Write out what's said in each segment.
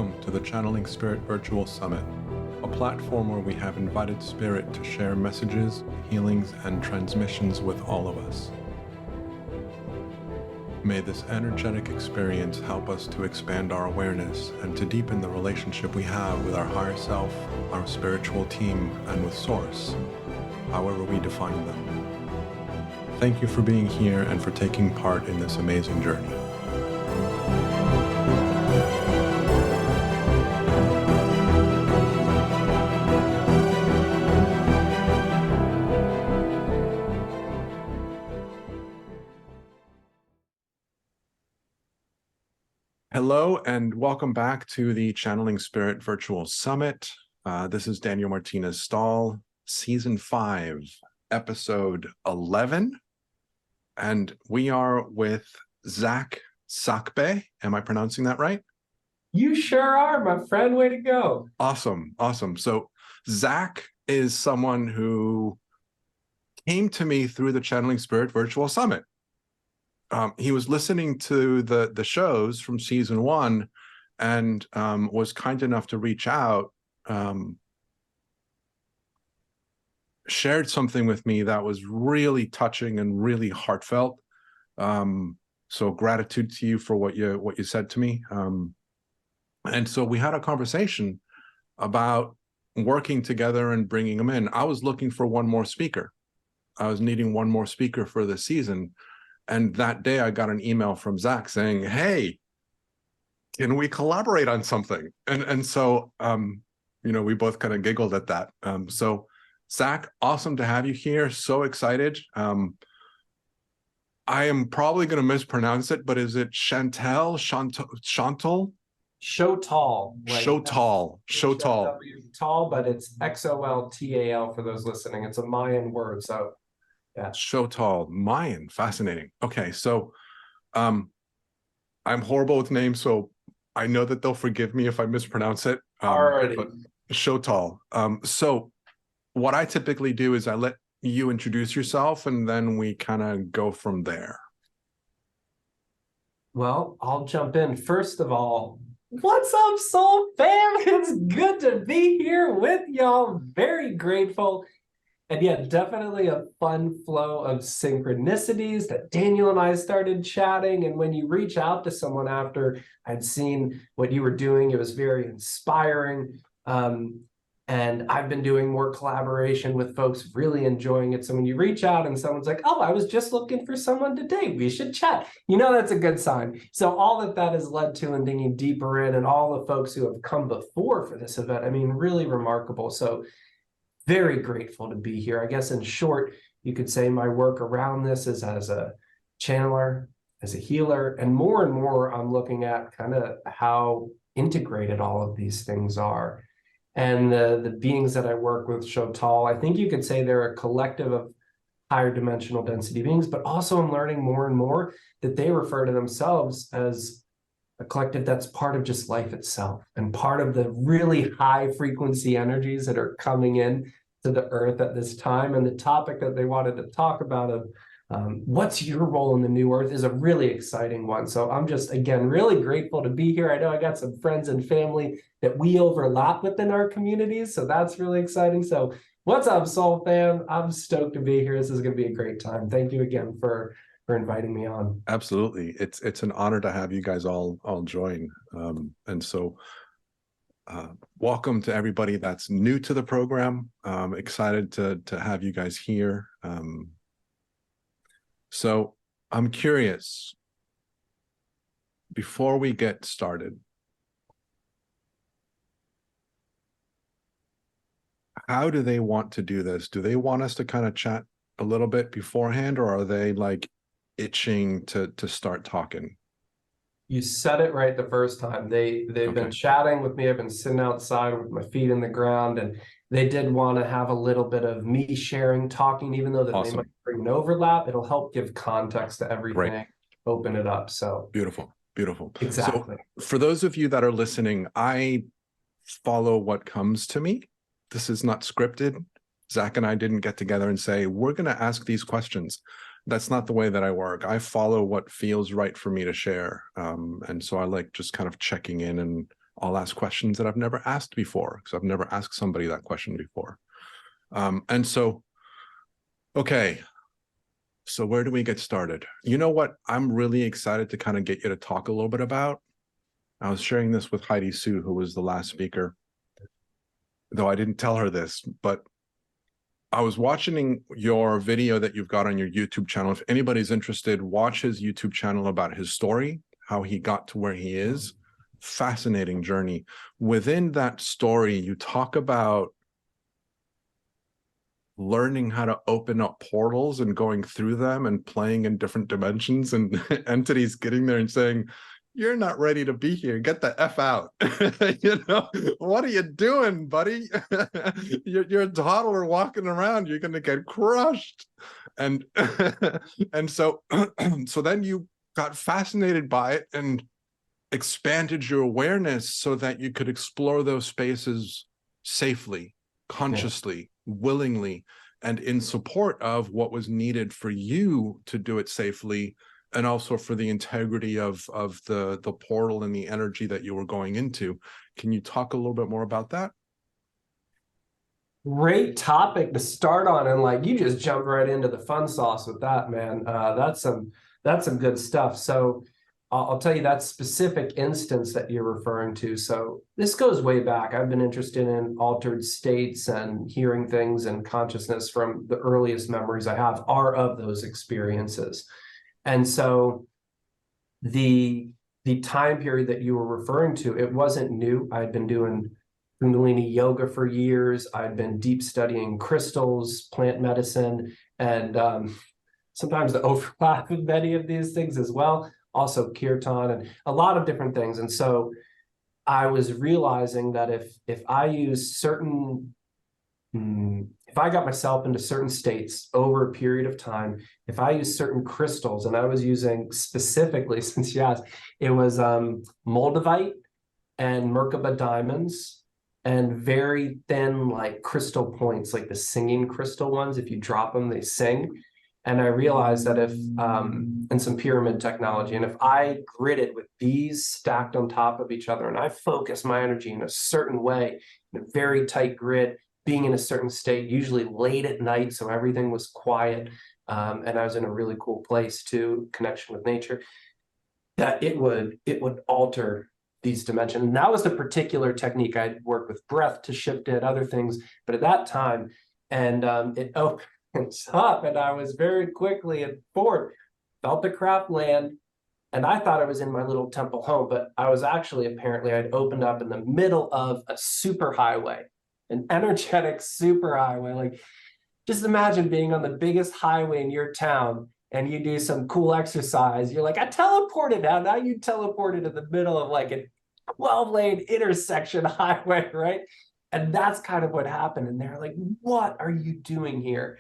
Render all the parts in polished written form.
Welcome to the Channeling Spirit Virtual Summit, a platform where we have invited Spirit to share messages, healings, and transmissions with all of us. May this energetic experience help us to expand our awareness and to deepen the relationship we have with our higher self, our spiritual team, and with Source, however we define them. Thank you for being here and for taking part in this amazing journey. Hello and welcome back to the Channeling Spirit Virtual Summit. This is Daniel Martinez Stahl, Season 5, Episode 11. And we are with Zac Sacbe. Am I pronouncing that right? You sure are, my friend. Way to go. Awesome, awesome. So Zac is someone who came to me through the Channeling Spirit Virtual Summit. He was listening to the shows from Season 1 and was kind enough to reach out, shared something with me that was really touching and really heartfelt. So gratitude to you for what you said to me. And so we had a conversation about working together and bringing him in. I was looking for one more speaker. I was needing one more speaker for the season. And that day I got an email from Zac saying, hey, can we collaborate on something? And so, we both kind of giggled at that. So Zac, awesome to have you here. So excited. I am probably going to mispronounce it, but is it Xoltal? Xoltal. Xoltal. Tall, but it's Xoltal for those listening. It's a Mayan word, so yeah. Xoltal, Mayan, fascinating. Okay, so I'm horrible with names, so I know that they'll forgive me if I mispronounce it. Alrighty. Xoltal. So what I typically do is I let you introduce yourself, and then we kind of go from there. Well, I'll jump in. First of all, what's up, soul fam? It's good to be here with y'all. Very grateful. And yeah, definitely a fun flow of synchronicities that Daniel and I started chatting. And when you reach out to someone after I'd seen what you were doing, it was very inspiring. And I've been doing more collaboration with folks, really enjoying it. So when you reach out and someone's like, oh, I was just looking for someone today, we should chat. That's a good sign. So all that has led to and digging deeper in, and all the folks who have come before for this event, really remarkable. So very grateful to be here. I guess in short, you could say my work around this is as a channeler, as a healer, and more I'm looking at kind of how integrated all of these things are. And the beings that I work with, Xoltal, I think you could say they're a collective of higher dimensional density beings, but also I'm learning more and more that they refer to themselves as a collective that's part of just life itself and part of the really high frequency energies that are coming in to the earth at this time. And the topic that they wanted to talk about of what's your role in the new earth is a really exciting one. So I'm just, again, really grateful to be here. I know I got some friends and family that we overlap within our communities, so that's really exciting. So what's up, soul fam? I'm stoked to be here. This is going to be a great time. Thank you again for inviting me on. Absolutely. It's an honor to have you guys all join. And so welcome to everybody that's new to the program. Excited to have you guys here. So I'm curious, before we get started, how do they want to do this? Do they want us to kind of chat a little bit beforehand, or are they like itching to start talking? You said it right the first time. They've been chatting with me. I've been sitting outside with my feet in the ground, and they did want to have a little bit of me sharing, talking, even though that Awesome. They might bring an overlap. It'll help give context to everything, Great. Open it up. So beautiful. Exactly. So for those of you that are listening, I follow what comes to me. This is not scripted. Zac and I didn't get together and say, we're going to ask these questions. That's not the way that I work. I follow what feels right for me to share. And so I like just kind of checking in and I'll ask questions that I've never asked before, because I've never asked somebody that question before. And so, okay, so where do we get started? You know what I'm really excited to kind of get you to talk a little bit about? I was sharing this with Heidi Sue, who was the last speaker, though I didn't tell her this, but I was watching your video that you've got on your YouTube channel. If anybody's interested, watch his YouTube channel about his story, how he got to where he is. Fascinating journey. Within that story, you talk about learning how to open up portals and going through them and playing in different dimensions, and entities getting there and saying, "You're not ready to be here. Get the F out." You know, what are you doing, buddy? You're a toddler walking around. You're going to get crushed. And and so so then you got fascinated by it and expanded your awareness so that you could explore those spaces safely, consciously, willingly, and in support of what was needed for you to do it safely, and also for the integrity of the portal and the energy that you were going into. Can you talk a little bit more about that? Great topic to start on, and like you just jumped right into the fun sauce with that, man. That's some good stuff. So I'll tell you that specific instance that you're referring to. So this goes way back. I've been interested in altered states and hearing things and consciousness from the earliest memories I have are of those experiences. And so the time period that you were referring to, it wasn't new. I'd been doing Kundalini yoga for years. I'd been deep studying crystals, plant medicine, and sometimes the overlap of many of these things as well. Also kirtan and a lot of different things. And so I was realizing that if I use certain, if I got myself into certain states over a period of time, if I use certain crystals, and I was using specifically, since you asked, it was moldavite and Merkaba diamonds and very thin like crystal points, like the singing crystal ones. If you drop them, they sing. And I realized that if, and some pyramid technology, and if I gridded with these stacked on top of each other, and I focus my energy in a certain way, in a very tight grid, being in a certain state, usually late at night, so everything was quiet, and I was in a really cool place too, connection with nature, that it would alter these dimensions. And that was the particular technique. I'd worked with breath to shift it, other things, but at that time, and it opened up, and I was very quickly informed, felt the craft land, and I thought I was in my little temple home, but I was actually, apparently I'd opened up in the middle of a super highway, an energetic super highway. Like, just imagine being on the biggest highway in your town and you do some cool exercise. You're like, I teleported out. Now you teleported in the middle of like a 12-lane intersection highway, right? And that's kind of what happened. And they're like, what are you doing here?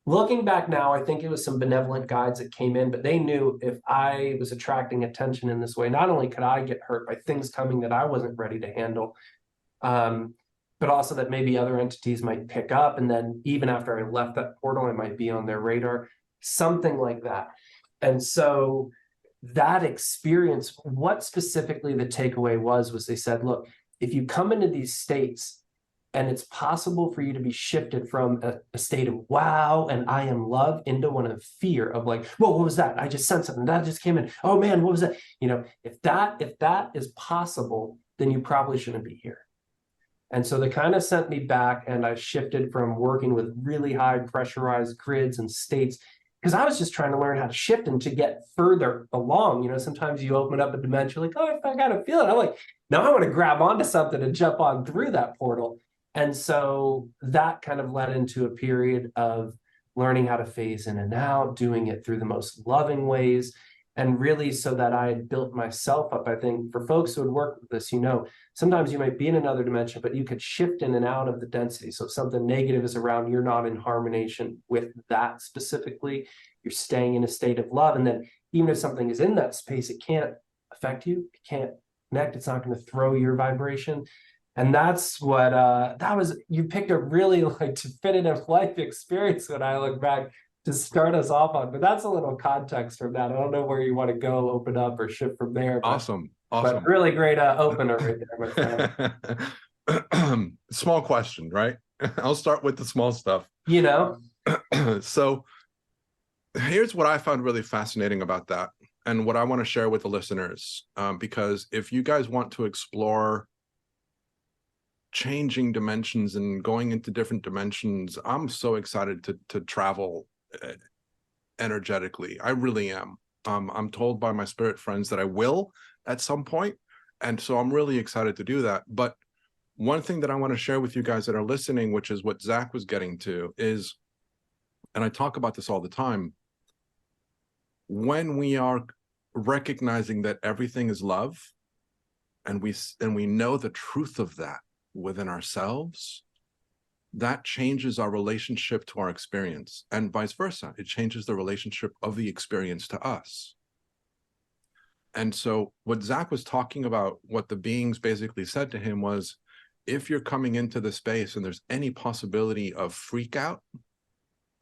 Looking back now, I think it was some benevolent guides that came in, but they knew if I was attracting attention in this way, not only could I get hurt by things coming that I wasn't ready to handle, but also that maybe other entities might pick up. And then even after I left that portal, I might be on their radar, something like that. And so that experience, what specifically the takeaway was they said, look, if you come into these states and it's possible for you to be shifted from a state of wow and I am love into one of fear of like, whoa, what was that? I just sensed something that just came in. Oh man, what was that? You know, if that is possible, then you probably shouldn't be here. And so they kind of sent me back, and I shifted from working with really high pressurized grids and states, because I was just trying to learn how to shift and to get further along. You know, sometimes you open up a dimension like, oh, I got to feel it. I'm like, now I want to grab onto something and jump on through that portal. And so that kind of led into a period of learning how to phase in and out, doing it through the most loving ways. And really, so that I had built myself up. I think for folks who would work with this, you know, sometimes you might be in another dimension, but you could shift in and out of the density. So if something negative is around, you're not in harmonization with that specifically. You're staying in a state of love. And then even if something is in that space, it can't affect you. It can't connect. It's not going to throw your vibration. And that's what, that was, you picked a really like definitive life experience when I look back to start us off on, but that's a little context from that. I don't know where you want to go, open up or shift from there. But... Awesome. Awesome. But really great opener right there, my friend. Small question, right? I'll start with the small stuff. You know? So here's what I found really fascinating about that, and what I want to share with the listeners, because if you guys want to explore changing dimensions and going into different dimensions, I'm so excited to travel energetically. I really am. I'm told by my spirit friends that I will at some point, and so I'm really excited to do that. But one thing that I want to share with you guys that are listening, which is what Zac was getting to, is, and I talk about this all the time, when we are recognizing that everything is love, and we know the truth of that within ourselves, that changes our relationship to our experience, and vice versa. It changes the relationship of the experience to us. And so what Zac was talking about, what the beings basically said to him was, if you're coming into the space and there's any possibility of freak out,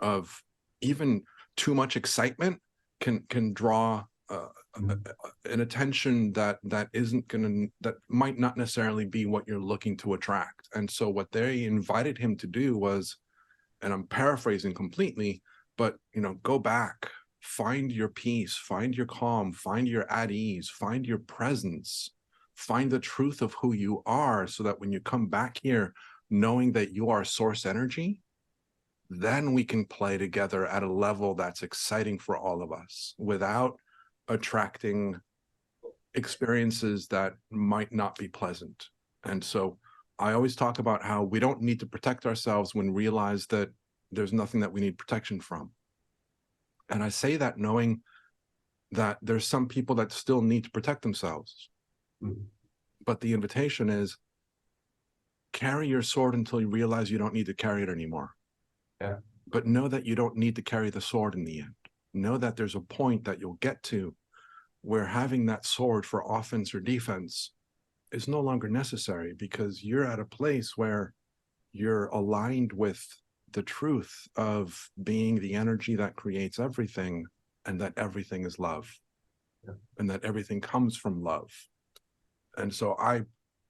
of even too much excitement, can draw an attention that might not necessarily be what you're looking to attract. And so what they invited him to do was, and I'm paraphrasing completely, but go back, find your peace, find your calm, find your at ease, find your presence, find the truth of who you are, so that when you come back here knowing that you are source energy, then we can play together at a level that's exciting for all of us without attracting experiences that might not be pleasant. And so I always talk about how we don't need to protect ourselves when we realize that there's nothing that we need protection from. And I say that knowing that there's some people that still need to protect themselves. But the invitation is, carry your sword until you realize you don't need to carry it anymore. Yeah. But know that you don't need to carry the sword in the end. Know that there's a point that you'll get to where having that sword for offense or defense is no longer necessary, because you're at a place where you're aligned with the truth of being the energy that creates everything, and that everything is love. Yeah. And that everything comes from love. And so I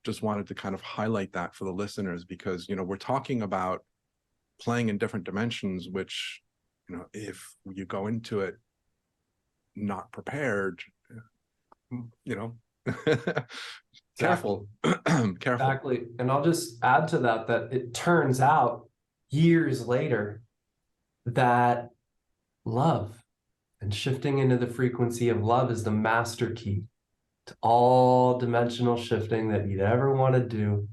just wanted to kind of highlight that for the listeners, because we're talking about playing in different dimensions, which if you go into it not prepared, careful. Careful. Exactly. And I'll just add to that it turns out years later that love and shifting into the frequency of love is the master key to all dimensional shifting that you'd ever want to do.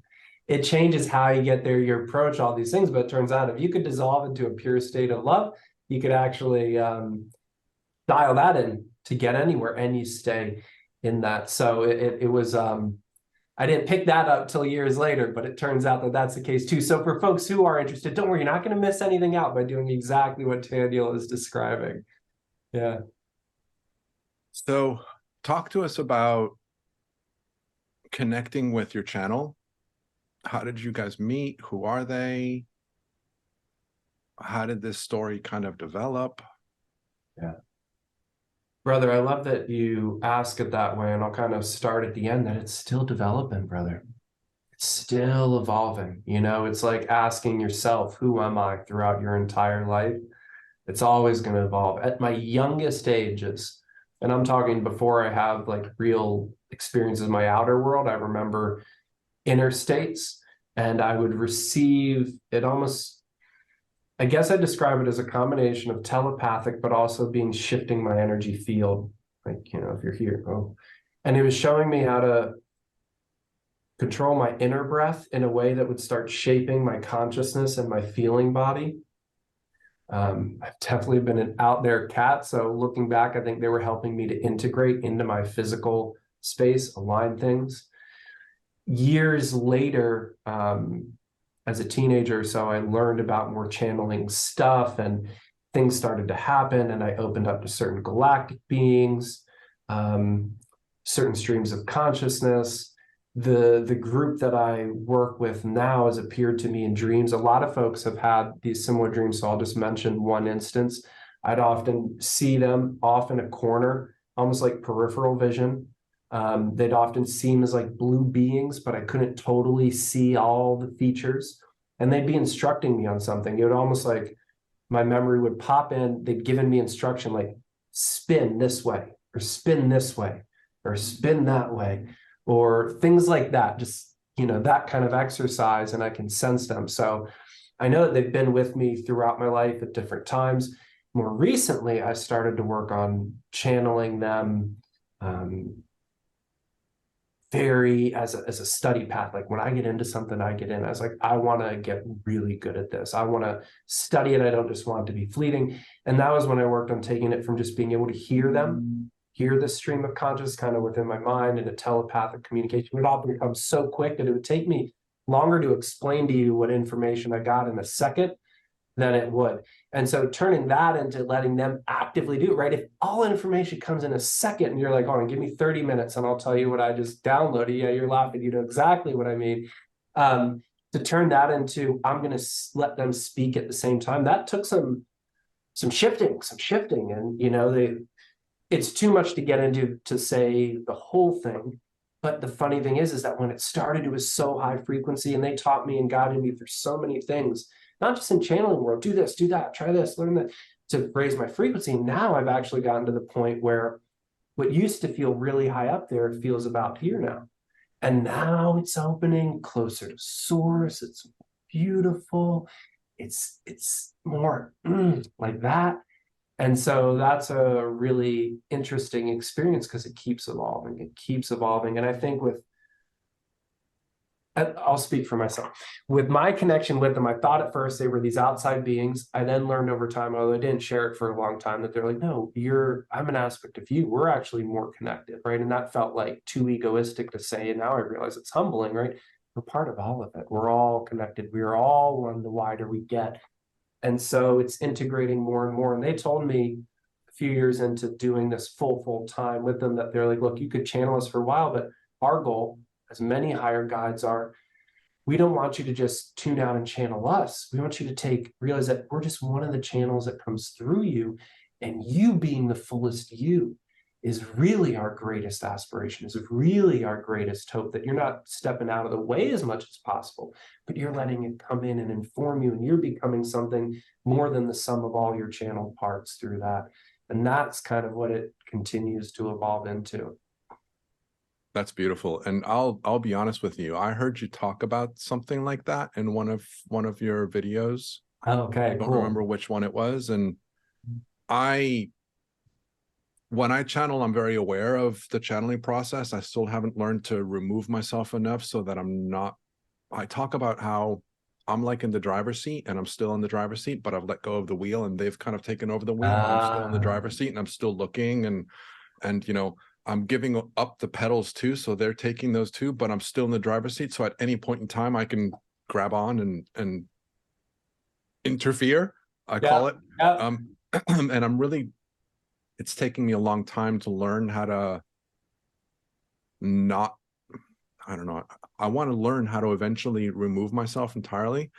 It changes how you get there, you approach all these things, but it turns out if you could dissolve into a pure state of love, you could actually dial that in to get anywhere, and you stay in that. So it was, I didn't pick that up till years later, but it turns out that that's the case too. So for folks who are interested, don't worry, you're not going to miss anything out by doing exactly what Daniel is describing. Yeah. So talk to us about connecting with your channel. How did you guys meet? Who are they? How did this story kind of develop? Yeah. Brother, I love that you ask it that way, and I'll kind of start at the end that it's still developing, brother. It's still evolving. It's like asking yourself, who am I, throughout your entire life? It's always going to evolve. At my youngest ages, and I'm talking before I have like real experiences in my outer world, I remember inner states, and I would receive it almost, I guess I describe it as a combination of telepathic, but also shifting my energy field. Like, if you're here, and it was showing me how to control my inner breath in a way that would start shaping my consciousness and my feeling body. I've definitely been an out there cat. So looking back, I think they were helping me to integrate into my physical space, align things. Years later, as a teenager, so I learned about more channeling stuff, and things started to happen, and I opened up to certain galactic beings, certain streams of consciousness. The group that I work with now has appeared to me in dreams. A lot of folks have had these similar dreams, so I'll just mention one instance. I'd often see them off in a corner, almost like peripheral vision, They'd often seem as like blue beings, but I couldn't totally see all the features. And they'd be instructing me on something. It would almost like my memory would pop in. They'd given me instruction like spin this way, or spin this way, or spin that way, or things like that. Just, you know, that kind of exercise, and I can sense them. So I know that they've been with me throughout my life at different times. More recently, I started to work on channeling them very as a study path. Like when I get into something, I get in. I was like, I want to get really good at this. I want to study it. I don't just want it to be fleeting. And that was when I worked on taking it from just being able to hear them, hear the stream of consciousness kind of within my mind, and a telepathic communication. It all becomes so quick that it would take me longer to explain to you what information I got in a second than it would. And so turning that into letting them actively do it, right? If all information comes in a second and you're like, oh, give me 30 minutes and I'll tell you what I just downloaded. Yeah, you're laughing. You know exactly what I mean. To turn that into, I'm going to let them speak at the same time. That took some shifting. And, you know, it's too much to get into to say the whole thing. But the funny thing is that when it started, it was so high frequency, and they taught me and guided me through so many things, not just in channeling world, do this, do that, try this, learn that, to raise my frequency. Now I've actually gotten to the point where what used to feel really high up there, it feels about here now. And now it's opening closer to source. It's beautiful. It's more like that. And so that's a really interesting experience because it keeps evolving. It keeps evolving. And I think I'll speak for myself. With my connection with them, I thought at first they were these outside beings. I then learned over time, although I didn't share it for a long time, that they're like, no, I'm an aspect of you. We're actually more connected, right? And that felt like too egoistic to say. And now I realize it's humbling, right? We're part of all of it. We're all connected. We're all one, the wider we get. And so it's integrating more and more. And they told me a few years into doing this full time with them that they're like, look, you could channel us for a while, but our goal, as many higher guides are, we don't want you to just tune out and channel us. We want you to realize that we're just one of the channels that comes through you, and you being the fullest you is really our greatest aspiration, is really our greatest hope, that you're not stepping out of the way as much as possible, but you're letting it come in and inform you, and you're becoming something more than the sum of all your channeled parts through that. And that's kind of what it continues to evolve into. That's beautiful. And I'll be honest with you. I heard you talk about something like that in one of your videos. Okay, I don't remember which one it was. And when I channel, I'm very aware of the channeling process. I still haven't learned to remove myself enough so that I talk about how I'm like in the driver's seat and I'm still in the driver's seat, but I've let go of the wheel and they've kind of taken over the wheel. I'm still in the driver's seat and I'm still looking, and you know, I'm giving up the pedals too. So they're taking those too, but I'm still in the driver's seat. So at any point in time, I can grab on and interfere, I call it. And it's taking me a long time to learn how to I don't know. I want to learn how to eventually remove myself entirely.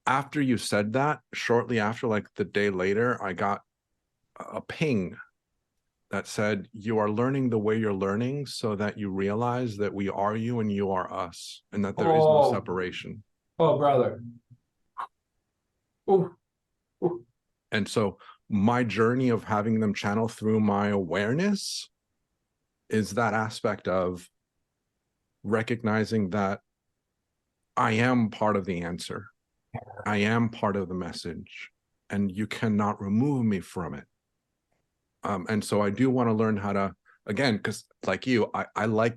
After you said that, shortly after, like the day later, I got a ping that said, you are learning the way you're learning so that you realize that we are you and you are us, and that there is no separation. Oh, brother. Ooh. Ooh. And so my journey of having them channel through my awareness is that aspect of recognizing that I am part of the answer. I am part of the message, and you cannot remove me from it. And so I do want to learn how to, again, because like you, I like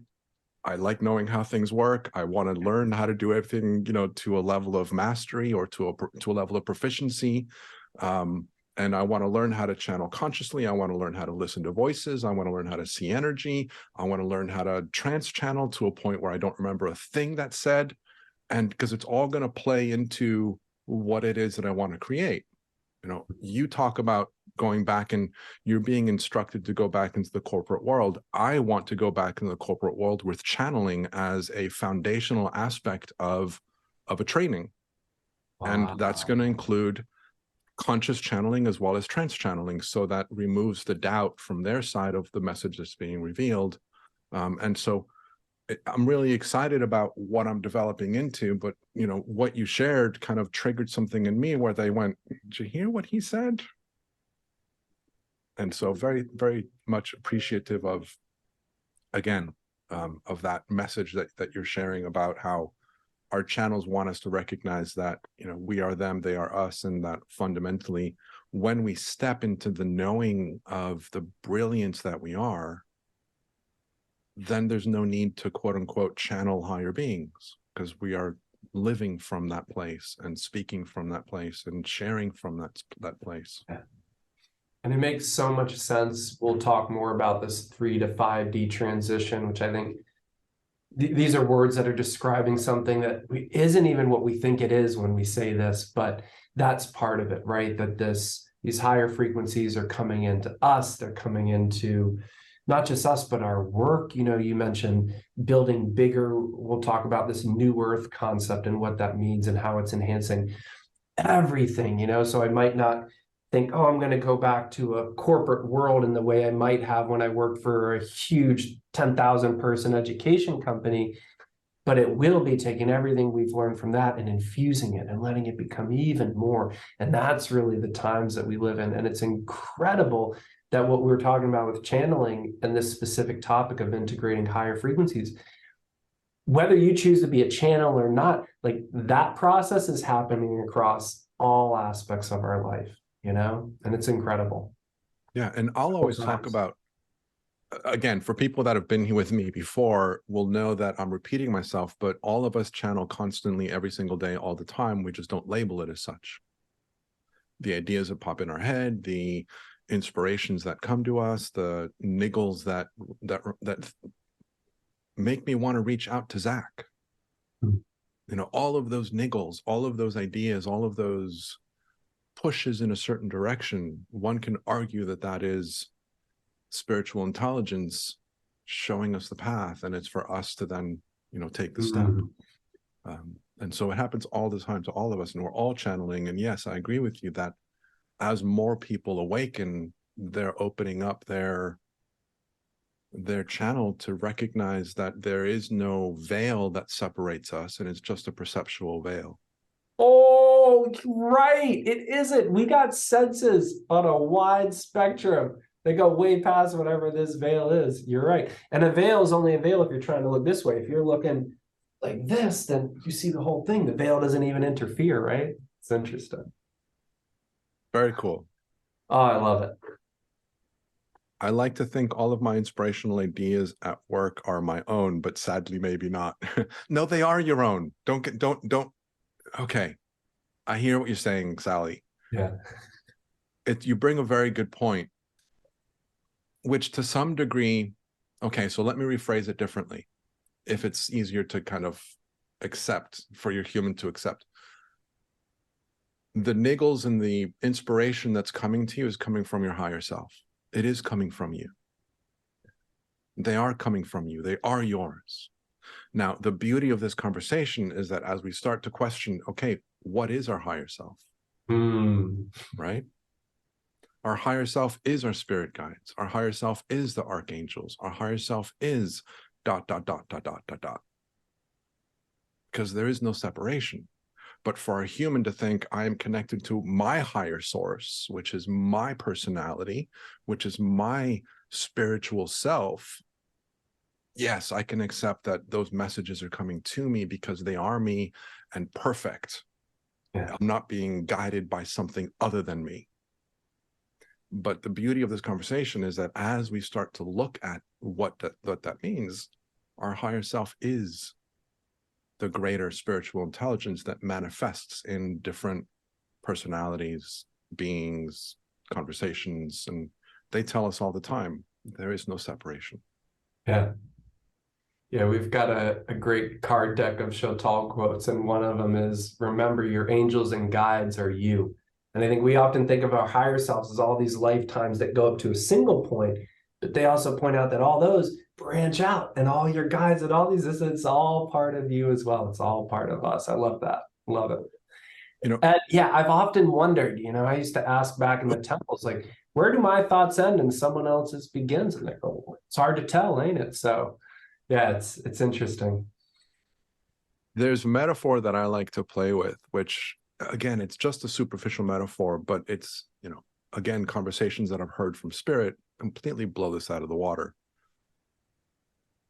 knowing how things work. I want to learn how to do everything, you know, to a level of mastery or to a level of proficiency. And I want to learn how to channel consciously. I want to learn how to listen to voices. I want to learn how to see energy. I want to learn how to trance channel to a point where I don't remember a thing that's said. And because it's all going to play into what it is that I want to create. You know, you talk about going back and you're being instructed to go back into the corporate world. I want to go back in the corporate world with channeling as a foundational aspect of a training. Wow. And that's going to include conscious channeling as well as trance channeling, so that removes the doubt from their side of the message that's being revealed. And so I'm really excited about what I'm developing into, but you know, what you shared kind of triggered something in me where they went, did you hear what he said? And so very, very much appreciative of, again, of that message that you're sharing about how our channels want us to recognize that, you know, we are them, they are us, and that fundamentally, when we step into the knowing of the brilliance that we are, then there's no need to quote unquote channel higher beings, because we are living from that place and speaking from that place and sharing from that place. Yeah. And it makes so much sense. We'll talk more about this 3 to 5D transition, which I think these are words that are describing something that isn't even what we think it is when we say this, but that's part of it, right? That these higher frequencies are coming into us. They're coming into not just us, but our work. You know, you mentioned building bigger. We'll talk about this new earth concept and what that means and how it's enhancing everything, you know? So I might not think, oh, I'm going to go back to a corporate world in the way I might have when I worked for a huge 10,000 person education company, but it will be taking everything we've learned from that and infusing it and letting it become even more. And that's really the times that we live in. And it's incredible that what we're talking about with channeling and this specific topic of integrating higher frequencies, whether you choose to be a channel or not, like that process is happening across all aspects of our life, you know, and it's incredible. Yeah. And I'll always talk about, again, for people that have been here with me before will know that I'm repeating myself, but all of us channel constantly every single day, all the time. We just don't label it as such. The ideas that pop in our head, the inspirations that come to us, the niggles that make me want to reach out to Zac. Mm-hmm. You know, all of those niggles, all of those ideas, all of those pushes in a certain direction, one can argue that that is spiritual intelligence showing us the path, and it's for us to then, you know, take the step. And so it happens all the time to all of us, and we're all channeling. And yes, I agree with you that as more people awaken, they're opening up their channel to recognize that there is no veil that separates us, and it's just a perceptual veil. Oh, right. It isn't. We got senses on a wide spectrum. They go way past whatever this veil is. You're right. And a veil is only a veil if you're trying to look this way. If you're looking like this, then you see the whole thing. The veil doesn't even interfere, right? It's interesting. Very cool. Oh, I love it. I like to think all of my inspirational ideas at work are my own, but sadly, maybe not. No, they are your own. Don't. Okay. I hear what you're saying, Sally. Yeah. You bring a very good point, which to some degree, okay, so let me rephrase it differently, if it's easier to kind of accept, for your human to accept. The niggles and the inspiration that's coming to you is coming from your higher self. It is coming from you. They are coming from you. They are yours. Now, the beauty of this conversation is that as we start to question, okay, what is our higher self? Right? Our higher self is our spirit guides. Our higher self is the archangels. Our higher self is ... Because there is no separation. But for a human to think I am connected to my higher source, which is my personality, which is my spiritual self, yes, I can accept that those messages are coming to me because they are me and perfect. Yeah. I'm not being guided by something other than me. But the beauty of this conversation is that as we start to look at what that means, our higher self is the greater spiritual intelligence that manifests in different personalities, beings, conversations, and they tell us all the time, there is no separation. Yeah. Yeah, we've got a great card deck of Xoltal quotes, and one of them is, remember, your angels and guides are you. And I think we often think of our higher selves as all these lifetimes that go up to a single point, but they also point out that all those branch out, and all your guides and all these, it's all part of you as well. It's all part of us. I love that. Love it. You know, yeah, I've often wondered, you know, I used to ask back in the temples, like, where do my thoughts end and someone else's begins? And they go, it's hard to tell, ain't it? So Yeah, it's interesting. There's a metaphor that I like to play with, which again, it's just a superficial metaphor, but it's, you know, again, conversations that I've heard from spirit completely blow this out of the water.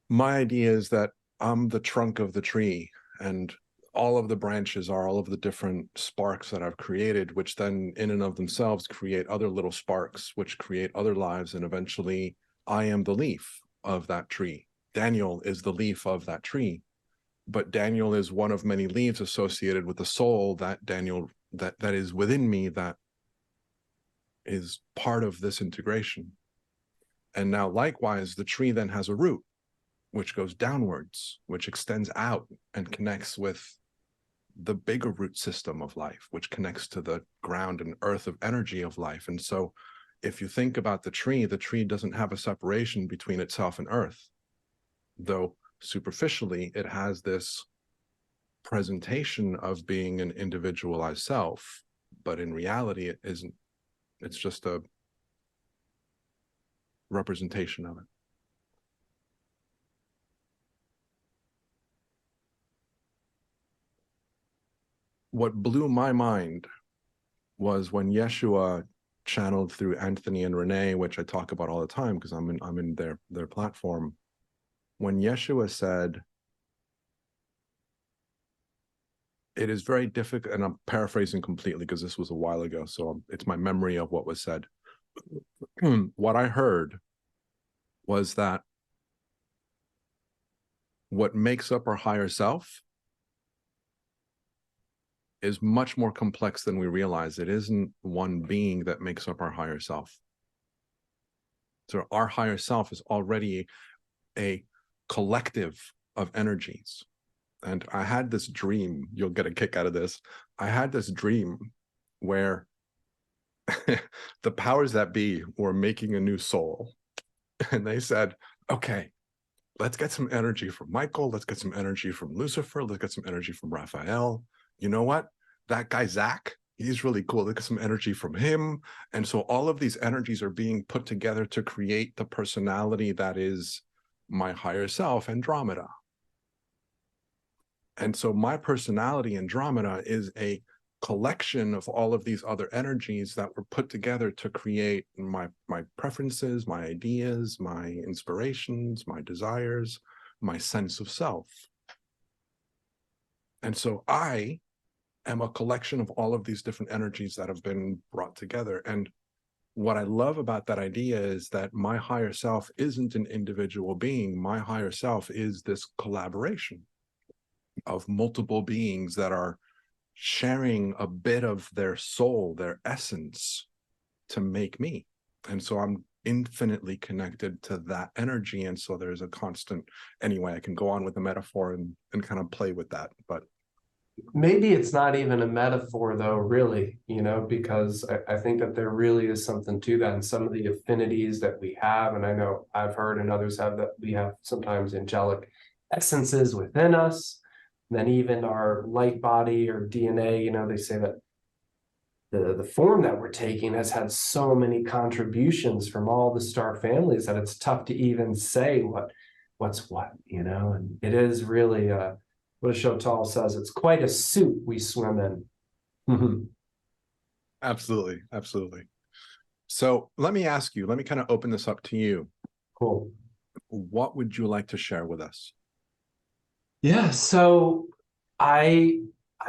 My idea is that I'm the trunk of the tree, and all of the branches are all of the different sparks that I've created, which then in and of themselves create other little sparks, which create other lives. And eventually I am the leaf of that tree. Daniel is the leaf of that tree, but Daniel is one of many leaves associated with the soul that Daniel, that is within me, that is part of this integration. And now likewise, the tree then has a root, which goes downwards, which extends out and connects with the bigger root system of life, which connects to the ground and earth of energy of life. And so if you think about the tree doesn't have a separation between itself and earth, though superficially it has this presentation of being an individualized self, but in reality it isn't. It's just a representation of it. What blew my mind was when Yeshua channeled through Anthony and Renee, which I talk about all the time because I'm in their platform. When Yeshua said, it is very difficult, and I'm paraphrasing completely because this was a while ago, so it's my memory of what was said. What I heard was that what makes up our higher self is much more complex than we realize. It isn't one being that makes up our higher self. So our higher self is already a collective of energies. And I had this dream, you'll get a kick out of this. I had this dream where the powers that be were making a new soul. And they said, okay, let's get some energy from Michael. Let's get some energy from Lucifer. Let's get some energy from Raphael. You know what? That guy, Zac, he's really cool. Let's get some energy from him. And so all of these energies are being put together to create the personality that is my higher self, Andromeda. And so my personality, Andromeda, is a collection of all of these other energies that were put together to create my preferences, my ideas, my inspirations, my desires, my sense of self. And so I am a collection of all of these different energies that have been brought together. And what I love about that idea is that my higher self isn't an individual being. My higher self is this collaboration of multiple beings that are sharing a bit of their soul, their essence, to make me. And so I'm infinitely connected to that energy. And so there's a constant, anyway, I can go on with the metaphor and kind of play with that. But Maybe it's not even a metaphor though, really, you know, because I think that there really is something to that, and some of the affinities that we have. And I know I've heard and others have that we have sometimes angelic essences within us. And then even our light body or DNA, you know, they say that the form that we're taking has had so many contributions from all the star families that it's tough to even say what's what, you know. And it is really what Xoltal says, it's quite a soup we swim in. absolutely, absolutely. So let me ask you, let me kind of open this up to you. Cool. What would you like to share with us? Yeah, so I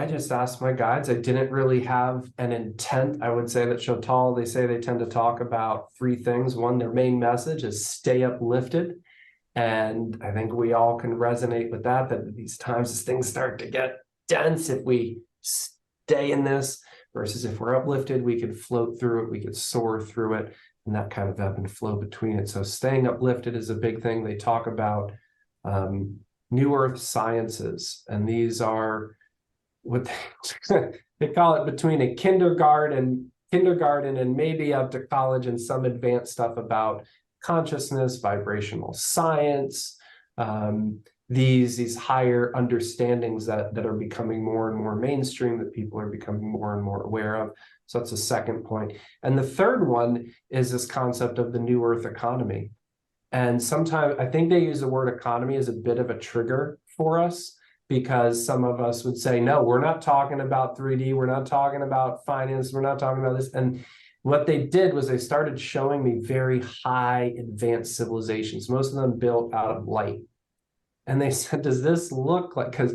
just asked my guides. I didn't really have an intent. I would say that Xoltal, they say they tend to talk about three things. One, their main message is stay uplifted. And I think we all can resonate with that, that these times as things start to get dense, if we stay in this versus if we're uplifted, we could float through it, we could soar through it, and that kind of ebb and flow between it. So staying uplifted is a big thing. They talk about New Earth sciences, and these are what they call it between a kindergarten and maybe up to college, and some advanced stuff about consciousness, vibrational science, these higher understandings that are becoming more and more mainstream, that people are becoming more and more aware of. So that's the second point. And the third one is this concept of the New Earth economy. And sometimes I think they use the word economy as a bit of a trigger for us, because some of us would say, no, we're not talking about 3D. We're not talking about finance. We're not talking about this. And what they did was they started showing me very high advanced civilizations, most of them built out of light. And they said, does this look like, because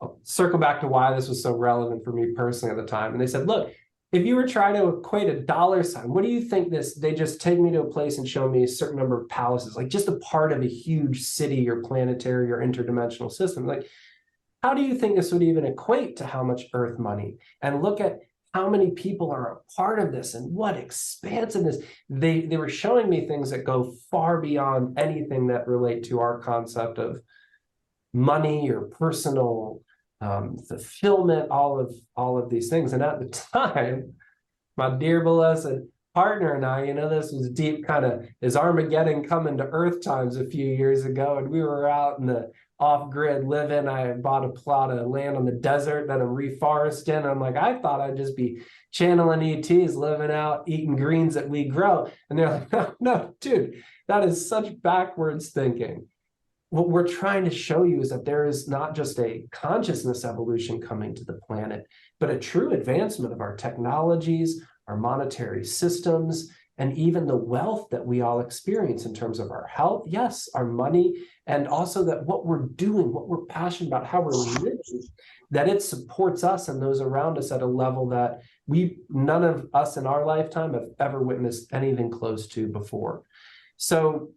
I'll circle back to why this was so relevant for me personally at the time. And they said, look, if you were trying to equate a dollar sign, what do you think this, they just take me to a place and show me a certain number of palaces, like just a part of a huge city or planetary or interdimensional system. Like, how do you think this would even equate to how much earth money? And look at how many people are a part of this and what expansiveness. They were showing me things that go far beyond anything that relate to our concept of money or personal fulfillment, all of these things. And at the time, my dear blessed partner and I, this was deep kind of is Armageddon coming to Earth times a few years ago, and we were out in the off-grid living. I bought a plot of land on the desert that I'm reforesting. And I'm like, I thought I'd just be channeling ETs, living out, eating greens that we grow. And they're like, no, dude, that is such backwards thinking. What we're trying to show you is that there is not just a consciousness evolution coming to the planet, but a true advancement of our technologies, our monetary systems, and even the wealth that we all experience in terms of our health, yes, our money, and also that what we're doing, what we're passionate about, how we're living, that it supports us and those around us at a level that none of us in our lifetime have ever witnessed anything close to before. So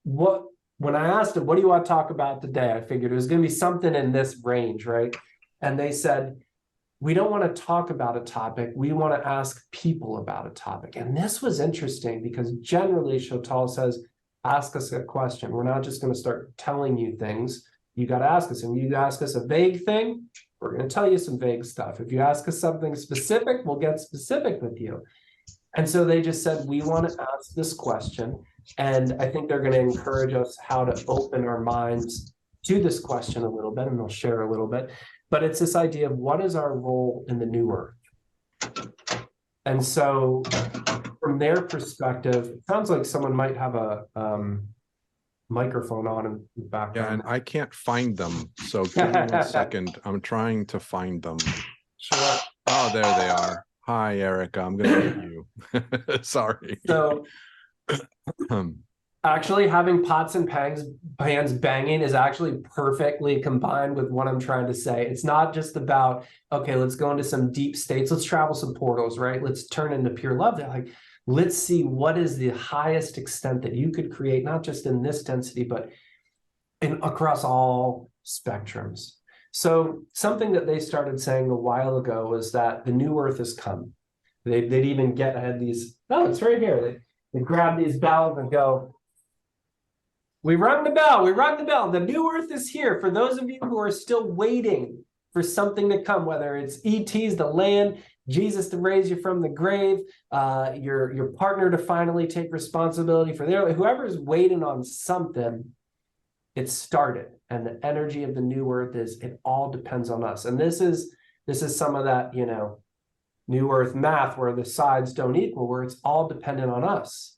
when I asked them, what do you want to talk about today? I figured it was going to be something in this range, right? And they said, we don't want to talk about a topic. We want to ask people about a topic. And this was interesting because generally Xoltal says, ask us a question. We're not just going to start telling you things. You got to ask us. And you ask us a vague thing, we're going to tell you some vague stuff. If you ask us something specific, we'll get specific with you. And so they just said, we want to ask this question. And I think they're going to encourage us how to open our minds to this question a little bit, and they'll share a little bit. But it's this idea of what is our role in the new earth? And so from their perspective, it sounds like someone might have a microphone on in the background. Yeah, and I can't find them. So give me 1 second. I'm trying to find them. Sure. Oh, there they are. Hi, Erica. I'm going to get you. Sorry. So actually having pots and pans banging is actually perfectly combined with what I'm trying to say. It's not just about, okay, let's go into some deep states. Let's travel some portals, right? Let's turn into pure love. They're like, let's see what is the highest extent that you could create, not just in this density, but across all spectrums. So something that they started saying a while ago was that the new earth has come. They'd even had these, oh, it's right here. They grab these bells and go, we rung the bell, we rung the bell. The new earth is here. For those of you who are still waiting for something to come, whether it's ETs, the land, Jesus to raise you from the grave, your partner to finally take responsibility for their life, whoever's waiting on something, it started. And the energy of the new earth is, it all depends on us. And this is some of that, new earth math where the sides don't equal, where it's all dependent on us,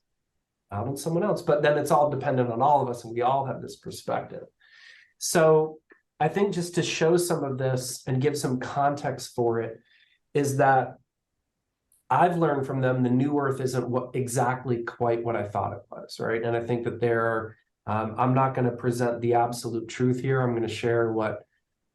not on someone else, but then it's all dependent on all of us, and we all have this perspective. So I think just to show some of this and give some context for it is that I've learned from them the new earth isn't exactly quite what I thought it was, right? And I think that I'm not going to present the absolute truth here. I'm going to share what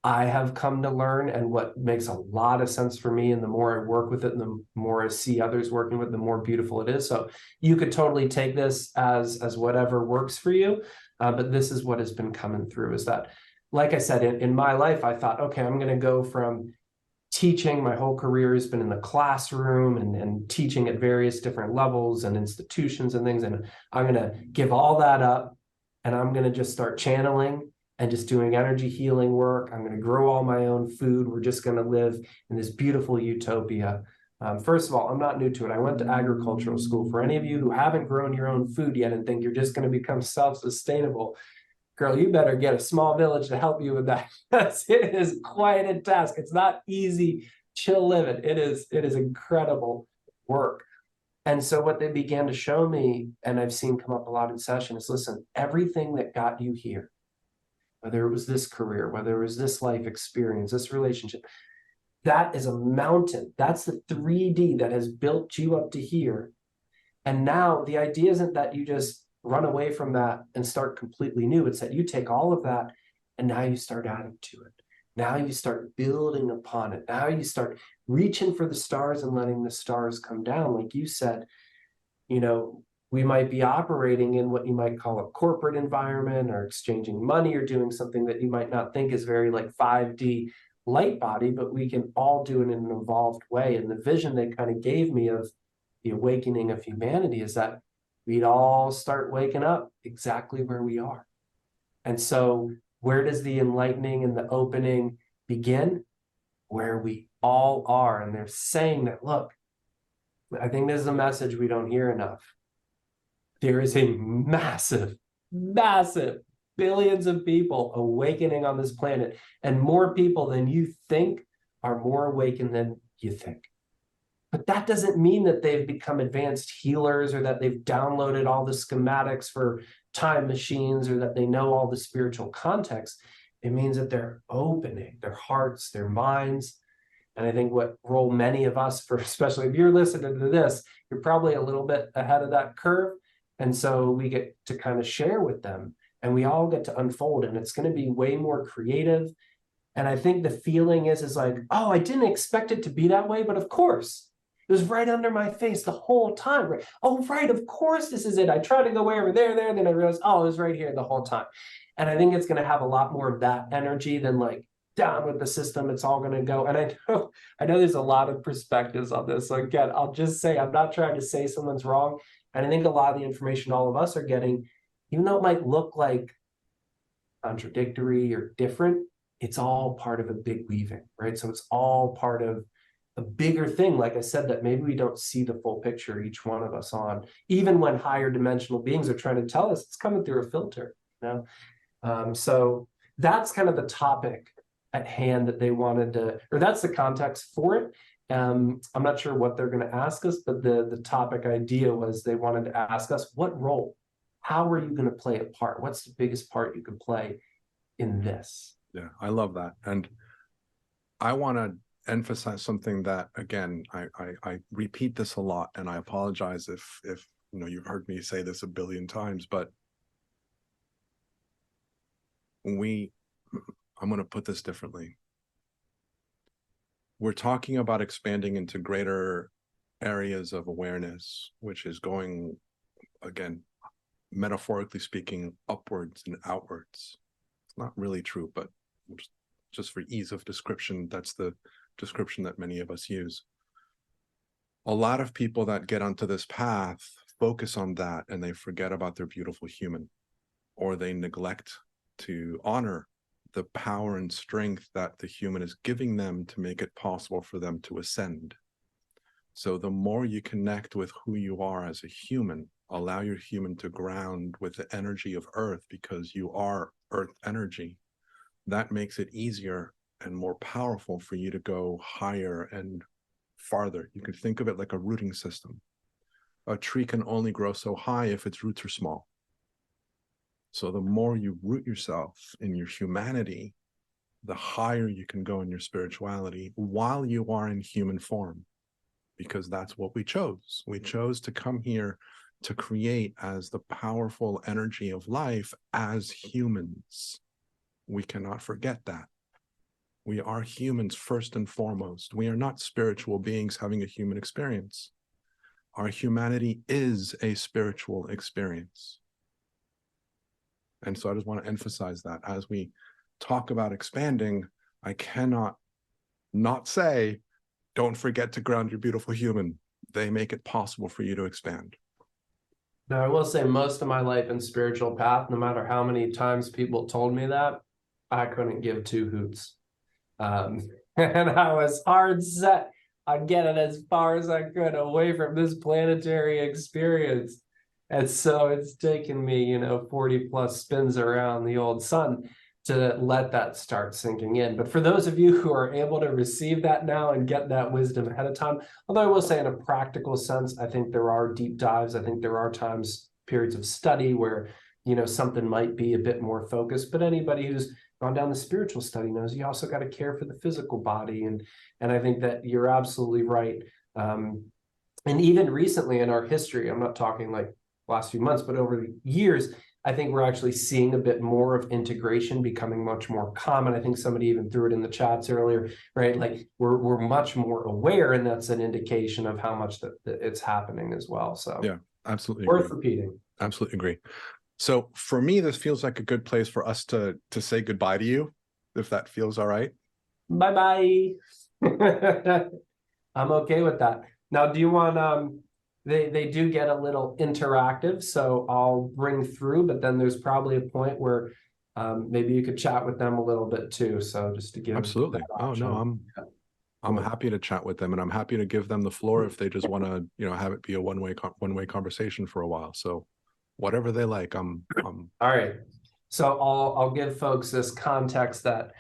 I have come to learn and what makes a lot of sense for me. And the more I work with it, and the more I see others working with it, the more beautiful it is. So you could totally take this as whatever works for you. But this is what has been coming through is that, like I said, in my life, I thought, okay, I'm going to go from teaching. My whole career has been in the classroom and teaching at various different levels and institutions and things. And I'm going to give all that up, and I'm going to just start channeling and just doing energy healing work. I'm going to grow all my own food. We're just going to live in this beautiful utopia. First of all, I'm not new to it. I went to agricultural school. For any of you who haven't grown your own food yet and think you're just going to become self-sustainable, girl, you better get a small village to help you with that. It is quite a task. It's not easy, chill living. It is incredible work. And so what they began to show me, and I've seen come up a lot in session, is listen, everything that got you here, whether it was this career, whether it was this life experience, this relationship, that is a mountain. That's the 3D that has built you up to here. And now the idea isn't that you just run away from that and start completely new. It's that you take all of that and now you start adding to it. Now you start building upon it. Now you start reaching for the stars and letting the stars come down. Like you said, you know, we might be operating in what you might call a corporate environment, or exchanging money, or doing something that you might not think is very like 5D light body, but we can all do it in an evolved way. And the vision they kind of gave me of the awakening of humanity is that we'd all start waking up exactly where we are. And so where does the enlightening and the opening begin? Where we all are. And they're saying that, look, I think this is a message we don't hear enough. There is a massive, massive billions of people awakening on this planet, and more people than you think are more awakened than you think. But that doesn't mean that they've become advanced healers, or that they've downloaded all the schematics for time machines, or that they know all the spiritual context. It means that they're opening their hearts, their minds. And I think what role many of us, for especially if you're listening to this, you're probably a little bit ahead of that curve. And so we get to kind of share with them, and we all get to unfold, and it's going to be way more creative. And I think the feeling is like, oh, I didn't expect it to be that way, but of course, it was right under my face the whole time. Right? Oh, right, of course, this is it. I tried to go way over there, and then I realized, oh, it was right here the whole time. And I think it's going to have a lot more of that energy than like, down with the system, it's all going to go. And I know there's a lot of perspectives on this. So again, I'll just say, I'm not trying to say someone's wrong. And I think a lot of the information all of us are getting, even though it might look like contradictory or different, it's all part of a big weaving, right? So it's all part of a bigger thing, like I said, that maybe we don't see the full picture, each one of us on, even when higher dimensional beings are trying to tell us it's coming through a filter, you know? So that's kind of the topic at hand that they wanted to, or that's the context for it. I'm not sure what they're going to ask us, but the topic idea was they wanted to ask us, what role, how are you going to play a part? What's the biggest part you can play in this? Yeah, I love that. And I want to emphasize something that, again, I repeat this a lot, and I apologize if you know, you've heard me say this a billion times, but I'm going to put this differently. We're talking about expanding into greater areas of awareness, which is going, again, metaphorically speaking, upwards and outwards. It's not really true, but just for ease of description, that's the description that many of us use. A lot of people that get onto this path focus on that, and they forget about their beautiful human, or they neglect to honor the power and strength that the human is giving them to make it possible for them to ascend. So the more you connect with who you are as a human, allow your human to ground with the energy of Earth, because you are Earth energy, that makes it easier and more powerful for you to go higher and farther. You can think of it like a rooting system. A tree can only grow so high if its roots are small. So the more you root yourself in your humanity, the higher you can go in your spirituality while you are in human form, because that's what we chose. We chose to come here to create as the powerful energy of life as humans. We cannot forget that. We are humans first and foremost. We are not spiritual beings having a human experience. Our humanity is a spiritual experience. And so I just want to emphasize that as we talk about expanding, I cannot not say, don't forget to ground your beautiful human. They make it possible for you to expand. Now, I will say most of my life in spiritual path, no matter how many times people told me that, I couldn't give two hoots. And I was hard set on getting as far as I could away from this planetary experience. And so it's taken me, 40 plus spins around the old sun to let that start sinking in. But for those of you who are able to receive that now and get that wisdom ahead of time, although I will say in a practical sense, I think there are deep dives. I think there are times, periods of study where, you know, something might be a bit more focused, but anybody who's gone down the spiritual study knows you also got to care for the physical body. And I think that you're absolutely right. And even recently in our history, I'm not talking like last few months, but over the years, I think we're actually seeing a bit more of integration becoming much more common. I think somebody even threw it in the chats earlier, right? Like we're much more aware, and that's an indication of how much that it's happening as well. So yeah, absolutely worth agree. repeating. Absolutely agree. So for me, this feels like a good place for us to say goodbye to you, if that feels all right. Bye-bye. I'm okay with that. Now, do you want they do get a little interactive, so I'll bring through, but then there's probably a point where maybe you could chat with them a little bit too. So just to give Absolutely. Oh no, I'm happy to chat with them, and I'm happy to give them the floor if they just want to, you know, have it be a one-way conversation for a while. So whatever they like, I'm all right. So I'll give folks this context that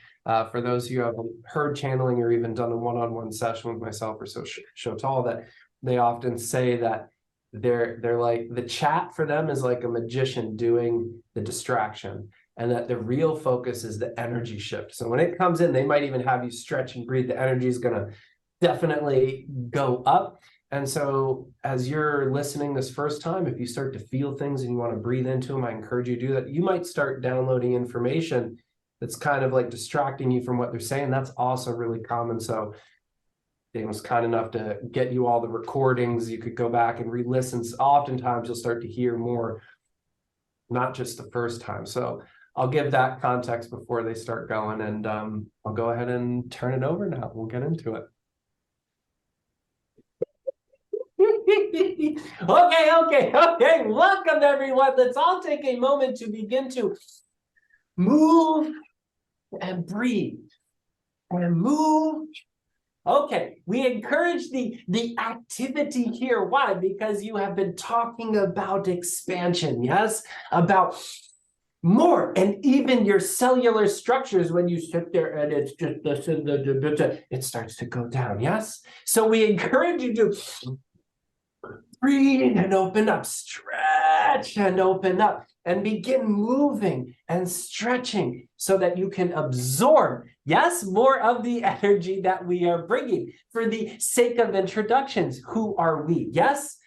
for those who haven't heard channeling or even done a one-on-one session with myself or Xoltal, that they often say that they're like, the chat for them is like a magician doing the distraction, and that the real focus is the energy shift. So when it comes in, they might even have you stretch and breathe. The energy is going to definitely go up. And so as you're listening this first time, if you start to feel things and you want to breathe into them, I encourage you to do that. You might start downloading information that's kind of like distracting you from what they're saying. That's also really common. So they was kind enough to get you all the recordings. You could go back and re-listen. Oftentimes you'll start to hear more, not just the first time. So I'll give that context before they start going, and I'll go ahead and turn it over now. We'll get into it. Okay. Welcome, everyone. Let's all take a moment to begin to move and breathe and move. Okay, we encourage the activity here. Why? Because you have been talking about expansion, yes? About more, and even your cellular structures, when you sit there and it's just this and it starts to go down, yes? So we encourage you to breathe and open up, stretch and open up, and begin moving and stretching so that you can absorb, yes, more of the energy that we are bringing. For the sake of introductions, who are we? Yes?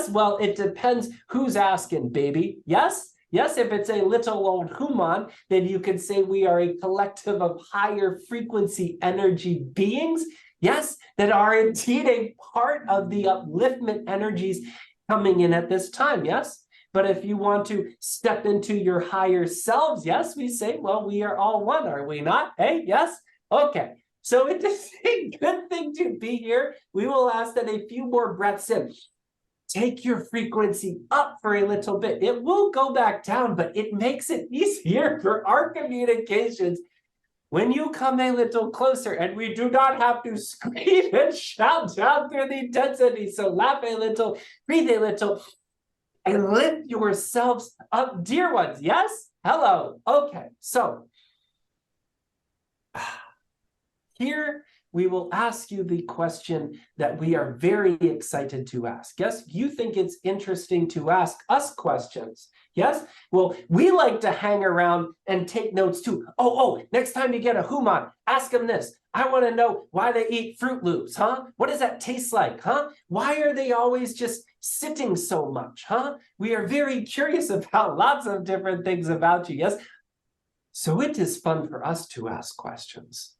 Well, it depends who's asking, baby. Yes, if it's a little old human, then you could say we are a collective of higher frequency energy beings, yes, that are indeed a part of the upliftment energies coming in at this time, yes? But if you want to step into your higher selves, yes, we say, well, we are all one, are we not? Hey, yes? Okay, so it is a good thing to be here. We will ask that a few more breaths in. Take your frequency up for a little bit. It will go back down, but it makes it easier for our communications when you come a little closer, and we do not have to scream and shout down through the intensity. So laugh a little, breathe a little, and lift yourselves up, dear ones. Yes? Hello. Okay. So here we will ask you the question that we are very excited to ask. Yes, you think it's interesting to ask us questions. Yes, well, we like to hang around and take notes too. Oh, next time you get a human, ask them this. I want to know why they eat Fruit Loops, huh? What does that taste like, huh? Why are they always just sitting so much, huh? We are very curious about lots of different things about you, yes? So it is fun for us to ask questions.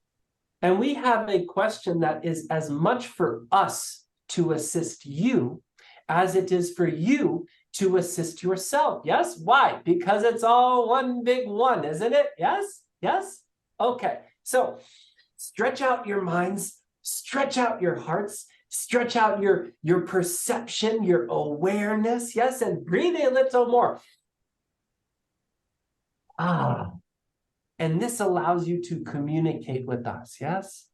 And we have a question that is as much for us to assist you as it is for you to assist yourself. Yes? Why? Because it's all one big one, isn't it? Yes? Okay. So stretch out your minds, stretch out your hearts, stretch out your perception, your awareness. Yes? And breathe a little more. And this allows you to communicate with us, yes?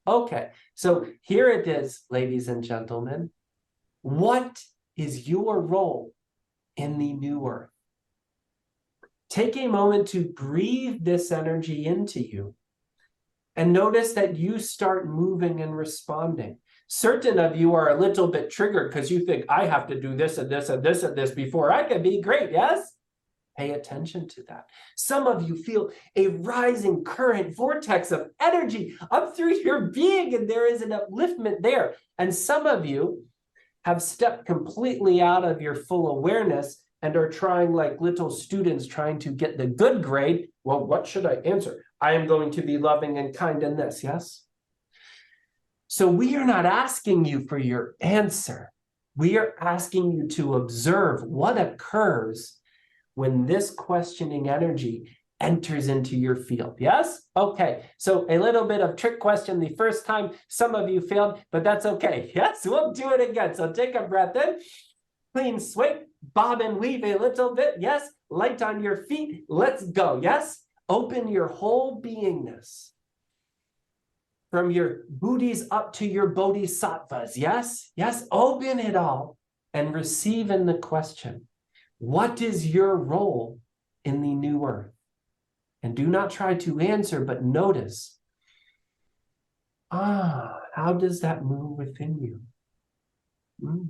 Okay, so here it is, ladies and gentlemen. What is your role in the new earth? Take a moment to breathe this energy into you and notice that you start moving and responding. Certain of you are a little bit triggered because you think, I have to do this and this and this and this before I can be great, yes? Pay attention to that. Some of you feel a rising current vortex of energy up through your being, and there is an upliftment there. And some of you have stepped completely out of your full awareness and are trying like little students trying to get the good grade. Well, what should I answer? I am going to be loving and kind in this, yes? So we are not asking you for your answer. We are asking you to observe what occurs when this questioning energy enters into your field, yes? Okay, so a little bit of trick question the first time. Some of you failed, but that's okay. Yes, we'll do it again. So take a breath in, clean sweep, bob and weave a little bit, yes? Light on your feet, let's go, yes? Open your whole beingness. From your booties up to your bodhisattvas, yes? Yes, open it all and receive in the question, what is your role in the new earth? And do not try to answer, but notice, how does that move within you?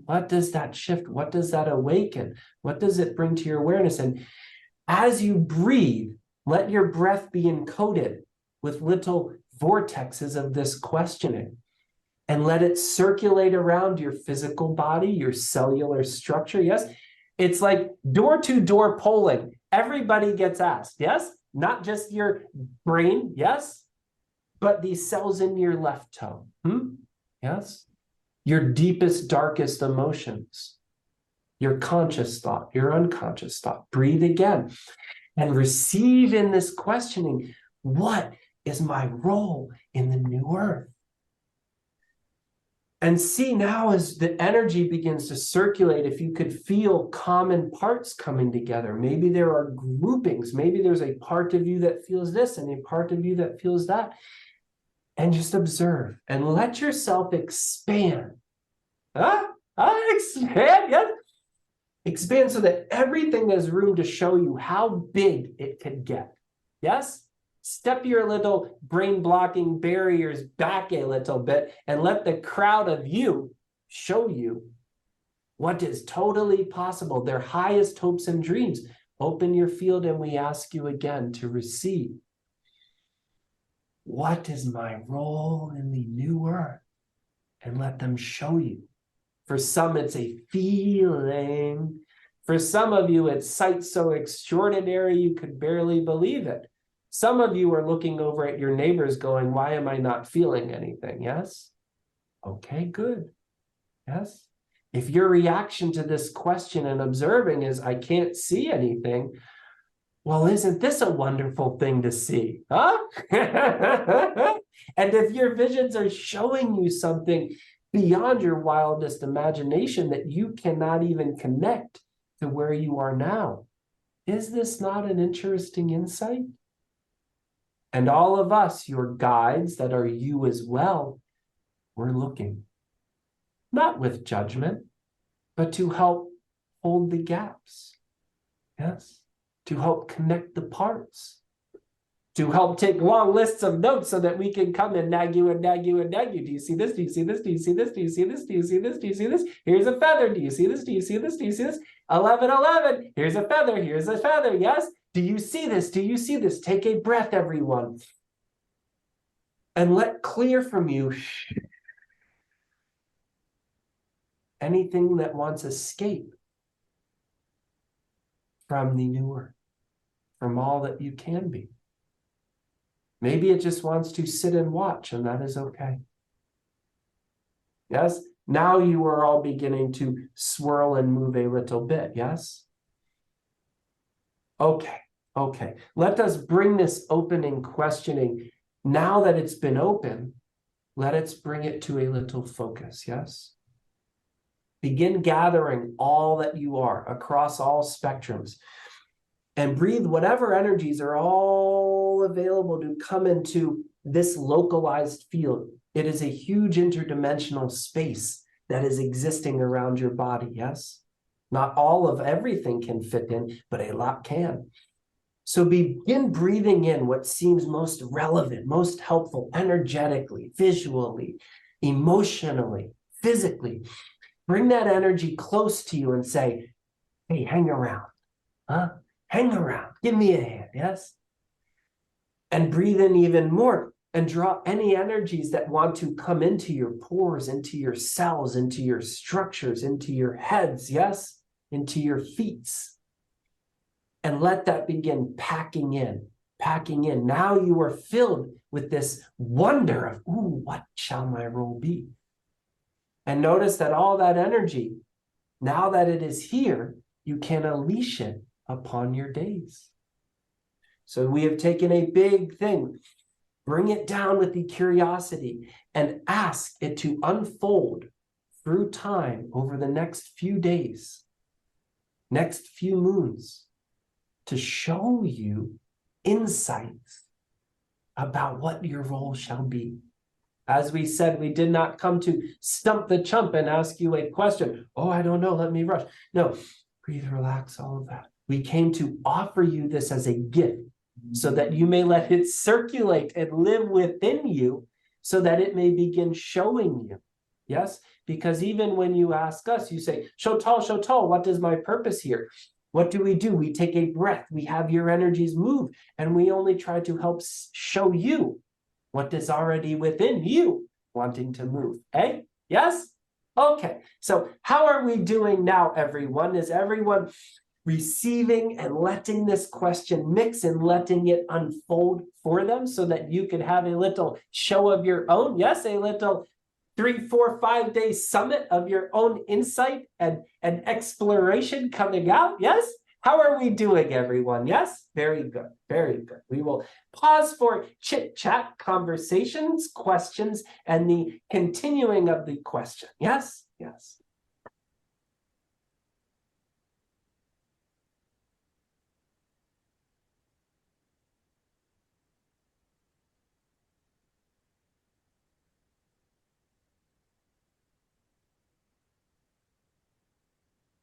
What does that shift? What does that awaken? What does it bring to your awareness? And as you breathe, let your breath be encoded with little vortexes of this questioning, and let it circulate around your physical body, your cellular structure, yes? It's like door-to-door polling. Everybody gets asked, yes? Not just your brain, yes? But these cells in your left toe, yes? Your deepest, darkest emotions, your conscious thought, your unconscious thought. Breathe again and receive in this questioning, what is my role in the new earth? And see now as the energy begins to circulate, if you could feel common parts coming together. Maybe there are groupings. Maybe there's a part of you that feels this and a part of you that feels that. And just observe and let yourself expand. Expand, yes? Expand so that everything has room to show you how big it could get. Yes? Step your little brain-blocking barriers back a little bit and let the crowd of you show you what is totally possible, their highest hopes and dreams. Open your field and we ask you again to receive. What is my role in the new earth? And let them show you. For some, it's a feeling. For some of you, it's sight so extraordinary you could barely believe it. Some of you are looking over at your neighbors going, why am I not feeling anything? Yes? Okay, good. Yes? If your reaction to this question and observing is, I can't see anything, well, isn't this a wonderful thing to see? Huh? And if your visions are showing you something beyond your wildest imagination that you cannot even connect to where you are now, is this not an interesting insight? And all of us, your guides that are you as well, we're looking, not with judgment, but to help hold the gaps, yes? To help connect the parts, to help take long lists of notes so that we can come and nag you and nag you and nag you. Do you see this? Do you see this? Do you see this? Do you see this? Do you see this? Do you see this? Here's a feather. Do you see this? Do you see this? Do you see this? 11, 11. Here's a feather. Here's a feather. Yes? Do you see this? Do you see this? Take a breath, everyone. And let clear from you anything that wants escape from the new earth, from all that you can be. Maybe it just wants to sit and watch, and that is okay. Yes? Now you are all beginning to swirl and move a little bit, yes? Okay, okay. Let us bring this opening questioning. Now that it's been open, let us bring it to a little focus, yes? Begin gathering all that you are across all spectrums and breathe whatever energies are all available to come into this localized field. It is a huge interdimensional space that is existing around your body, yes? Not all of everything can fit in, but a lot can. So begin breathing in what seems most relevant, most helpful, energetically, visually, emotionally, physically. Bring that energy close to you and say, hey, hang around, huh? Hang around, give me a hand, yes? And breathe in even more and draw any energies that want to come into your pores, into your cells, into your structures, into your heads, yes? Into your feet. And let that begin packing in, packing in. Now you are filled with this wonder of, ooh, what shall my role be? And notice that all that energy, now that it is here, you can unleash it upon your days. So we have taken a big thing, bring it down with the curiosity and ask it to unfold through time over the next few days, next few moons, to show you insights about what your role shall be. As we said, we did not come to stump the chump and ask you a question. Oh, I don't know, let me rush. No, breathe, relax, all of that. We came to offer you this as a gift so that you may let it circulate and live within you so that it may begin showing you. Yes, because even when you ask us, you say, Xoltal, what is my purpose here? What do? We take a breath, we have your energies move, and we only try to help show you what is already within you wanting to move. Eh? Yes? Okay, so how are we doing now, everyone? Is everyone receiving and letting this question mix and letting it unfold for them so that you can have a little show of your own? Yes, a little 3, 4, 5 day summit of your own insight and exploration coming out. Yes? How are we doing, everyone? Yes? Very good. Very good. We will pause for chit chat, conversations, questions, and the continuing of the question. Yes? Yes.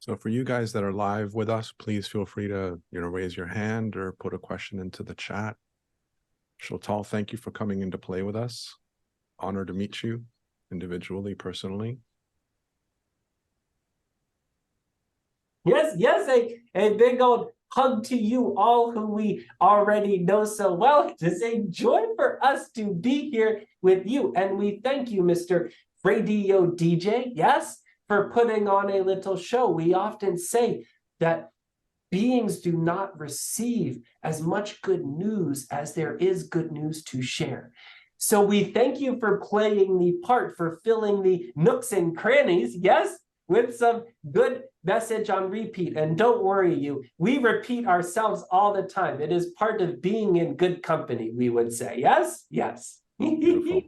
So for you guys that are live with us, please feel free to, raise your hand or put a question into the chat. Xoltal, thank you for coming in to play with us. Honored to meet you individually, personally. Yes, yes, a big old hug to you all who we already know so well. It is a joy for us to be here with you. And we thank you, Mr. Radio DJ, yes, for putting on a little show. We often say that beings do not receive as much good news as there is good news to share. So we thank you for playing the part, for filling the nooks and crannies, yes, with some good message on repeat. And don't worry, we repeat ourselves all the time. It is part of being in good company, we would say. Yes? Yes. Beautiful.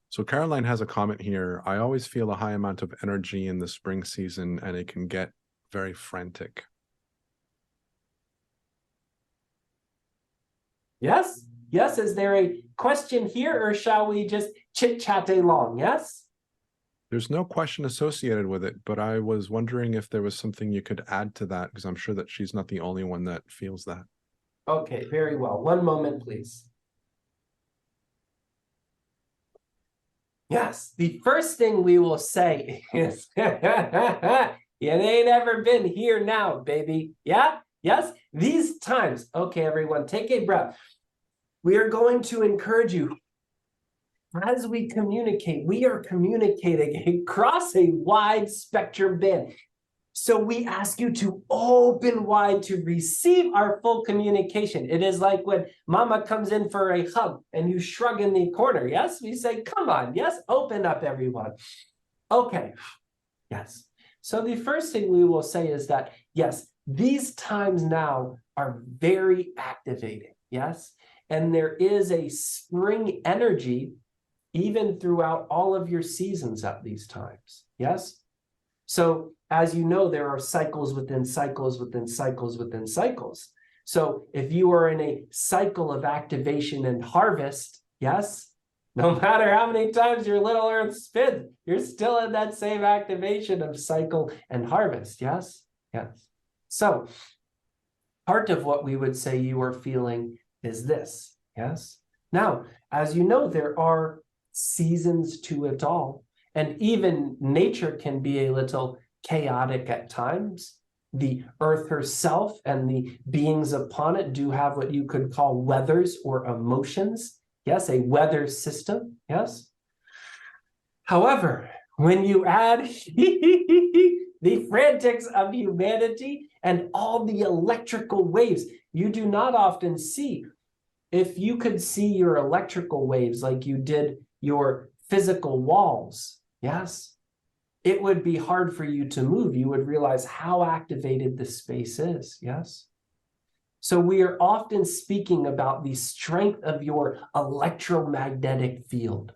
So Caroline has a comment here. I always feel a high amount of energy in the spring season, and it can get very frantic. Yes? Yes, is there a question here, or shall we just chit-chat along? Yes? There's no question associated with it, but I was wondering if there was something you could add to that, because I'm sure that she's not the only one that feels that. Okay, very well. One moment, please. Yes, the first thing we will say is, you ain't ever been here now, baby. Yeah? Yes? These times, okay, everyone, take a breath. We are going to encourage you. As we communicate, we are communicating across a wide spectrum band. So we ask you to open wide to receive our full communication. It is like when mama comes in for a hug and you shrug in the corner. Yes, we say, come on. Yes, open up, everyone. Okay. Yes. So the first thing we will say is that, yes, these times now are very activating. Yes. And there is a spring energy even throughout all of your seasons at these times. Yes. So as you know, there are cycles within cycles within cycles within cycles. So if you are in a cycle of activation and harvest, yes, no matter how many times your little earth spins, you're still in that same activation of cycle and harvest. Yes, yes. So part of what we would say you are feeling is this, yes? Now, as you know, there are seasons to it all, and even nature can be a little chaotic at times. The earth herself and the beings upon it do have what you could call weathers or emotions. Yes, a weather system, yes? However, when you add the frantics of humanity and all the electrical waves, you do not often see. If you could see your electrical waves like you did your physical walls, yes, it would be hard for you to move. You would realize how activated the space is, yes? So we are often speaking about the strength of your electromagnetic field,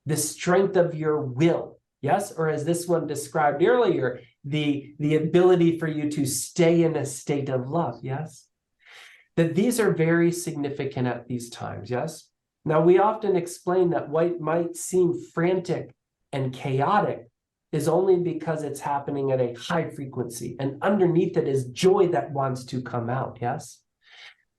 the strength of your will, yes? Or as this one described earlier, the ability for you to stay in a state of love, yes? That these are very significant at these times, yes? Now, we often explain that what might seem frantic and chaotic is only because it's happening at a high frequency, and underneath it is joy that wants to come out, yes?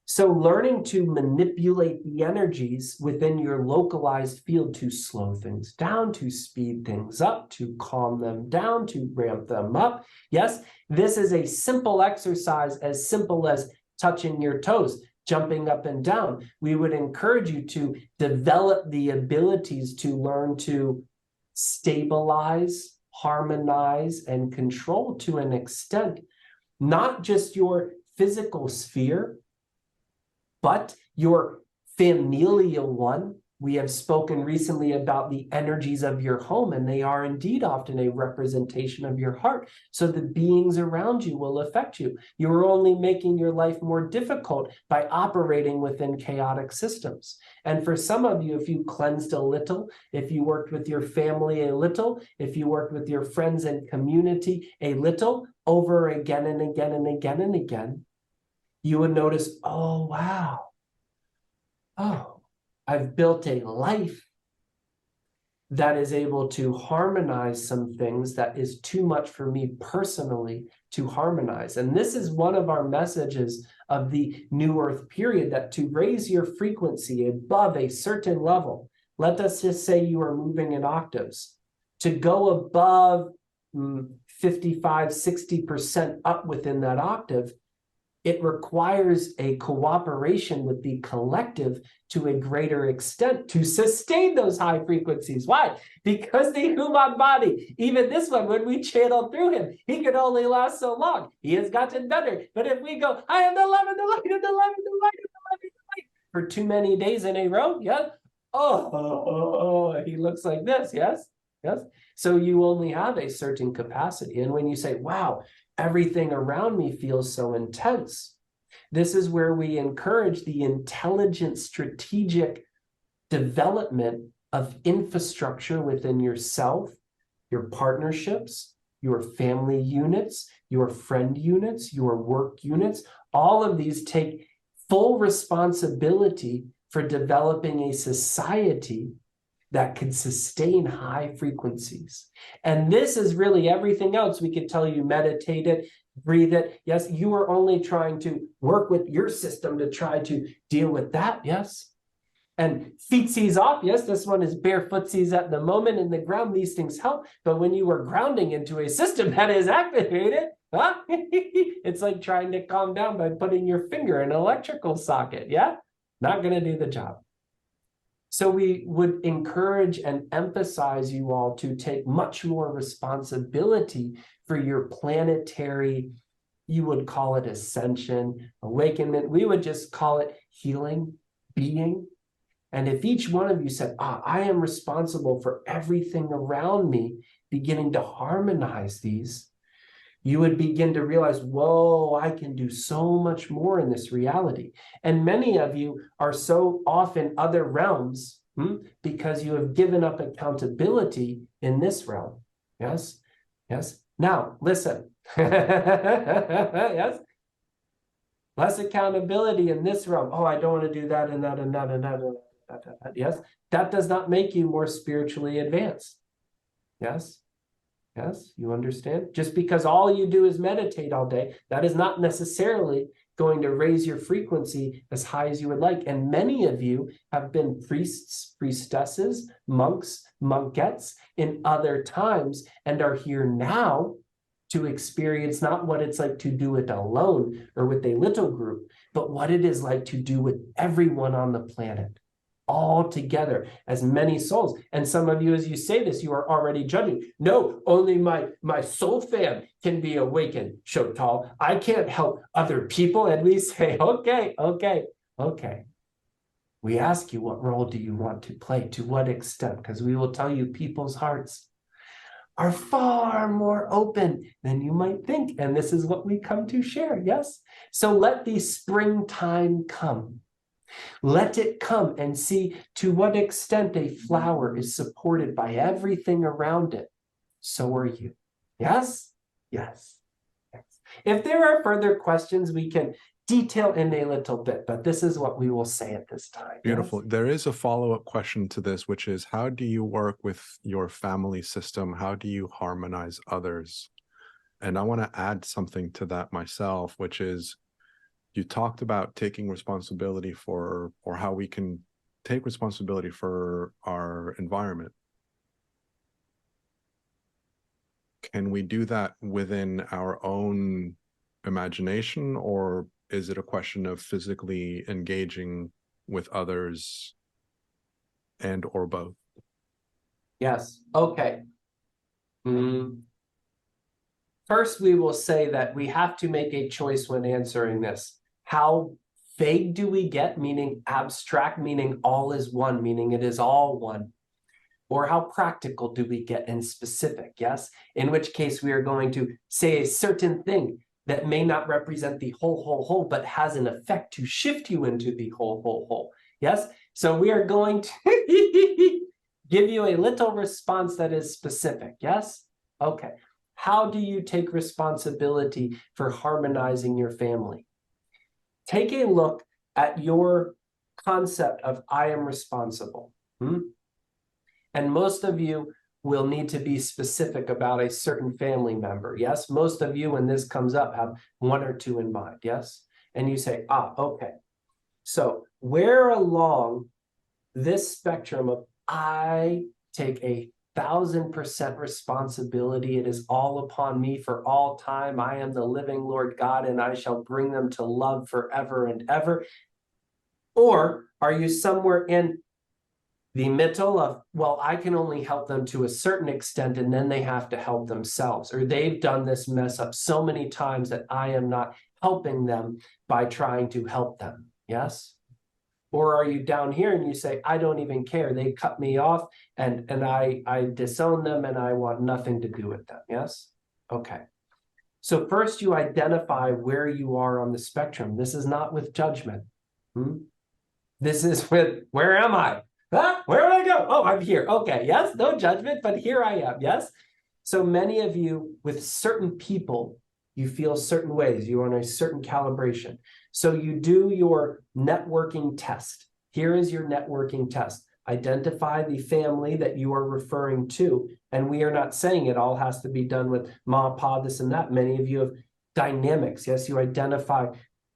So learning to manipulate the energies within your localized field to slow things down, to speed things up, to calm them down, to ramp them up, yes? This is a simple exercise, as simple as touching your toes, jumping up and down. We would encourage you to develop the abilities to learn to stabilize, harmonize, and control to an extent, not just your physical sphere, but your familial one. We have spoken recently about the energies of your home, and they are indeed often a representation of your heart. So the beings around you will affect you. You're only making your life more difficult by operating within chaotic systems. And for some of you, if you cleansed a little, if you worked with your family a little, if you worked with your friends and community a little, over again and again and again and again, you would notice, oh, wow. Oh, I've built a life that is able to harmonize some things that is too much for me personally to harmonize. And this is one of our messages of the New Earth period, that to raise your frequency above a certain level, let us just say you are moving in octaves, to go above 55, 60% up within that octave, it requires a cooperation with the collective to a greater extent to sustain those high frequencies. Why? Because the human body, even this one, when we channel through him, he can only last so long. He has gotten better. But if we go, I am the love and the light and the love and the light and the love and the light for too many days in a row, yeah, he looks like this, yes? Yes. So you only have a certain capacity. And when you say, wow, everything around me feels so intense, this is where we encourage the intelligent, strategic development of infrastructure within yourself, your partnerships, your family units, your friend units, your work units. All of these take full responsibility for developing a society that can sustain high frequencies. And this is really everything else. We could tell you, meditate it, breathe it. Yes, you are only trying to work with your system to try to deal with that. Yes. And feetsies off. Yes, this one is bare footsies at the moment in the ground. These things help. But when you are grounding into a system that is activated, it's like trying to calm down by putting your finger in an electrical socket. Yeah, not going to do the job. So we would encourage and emphasize you all to take much more responsibility for your planetary, you would call it ascension, awakenment. We would just call it healing, being. And if each one of you said, I am responsible for everything around me, beginning to harmonize these, you would begin to realize, whoa, I can do so much more in this reality. And many of you are so off in other realms because you have given up accountability in this realm. Yes? Yes? Now, listen. Yes? Less accountability in this realm. Oh, I don't want to do that and that and that and that and that. Yes? That does not make you more spiritually advanced. Yes? Yes, you understand? Just because all you do is meditate all day, that is not necessarily going to raise your frequency as high as you would like. And many of you have been priests, priestesses, monks, monkettes in other times and are here now to experience not what it's like to do it alone or with a little group, but what it is like to do with everyone on the planet, all together as many souls. And some of you, as you say this, you are already judging. No, only my soul fam can be awakened, Xoltal. I can't help other people. And we say, okay. We ask you, what role do you want to play? To what extent? Because we will tell you people's hearts are far more open than you might think. And this is what we come to share, yes? So let the springtime come. Let it come and see to what extent a flower is supported by everything around it. So are you. Yes? Yes. Yes. If there are further questions, we can detail in a little bit, but this is what we will say at this time. Beautiful. Yes? There is a follow-up question to this, which is, how do you work with your family system? How do you harmonize others? And I want to add something to that myself, which is, you talked about taking responsibility for, or how we can take responsibility for our environment. Can we do that within our own imagination, or is it a question of physically engaging with others and or both? Yes. Okay. First, we will say that we have to make a choice when answering this. How vague do we get, meaning abstract, meaning all is one, meaning it is all one? Or how practical do we get and specific, yes? In which case we are going to say a certain thing that may not represent the whole, but has an effect to shift you into the whole, yes? So we are going to give you a little response that is specific, yes? Okay. How do you take responsibility for harmonizing your family? Take a look at your concept of I am responsible. And most of you will need to be specific about a certain family member. Yes, most of you, when this comes up, have one or two in mind. Yes, and you say, okay. So where along this spectrum of I take 1,000% responsibility, it is all upon me for all time, I am the living Lord God, and I shall bring them to love forever and ever? Or are you somewhere in the middle of, well, I can only help them to a certain extent, and then they have to help themselves, or they've done this mess up so many times that I am not helping them by trying to help them? Yes? Or are you down here and you say, I don't even care, they cut me off and I disown them and I want nothing to do with them? Yes? Okay. So first you identify where you are on the spectrum. This is not with judgment. This is with, where am I? Where did I go? Oh, I'm here. Okay, yes, no judgment, but here I am, yes? So many of you, with certain people, you feel certain ways. You're on a certain calibration. So you do your networking test. Here is your networking test. Identify the family that you are referring to. And we are not saying it all has to be done with ma, pa, this and that. Many of you have dynamics. Yes, you identify,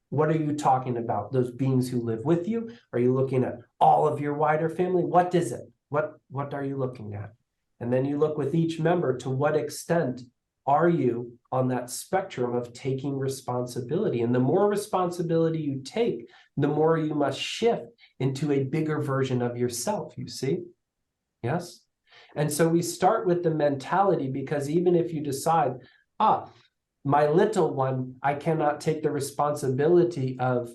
what are you talking about? Those beings who live with you? Are you looking at all of your wider family? What is it? What are you looking at? And then you look with each member, to what extent are you on that spectrum of taking responsibility? And the more responsibility you take, the more you must shift into a bigger version of yourself, you see? Yes? And so we start with the mentality, because even if you decide, my little one, I cannot take the responsibility of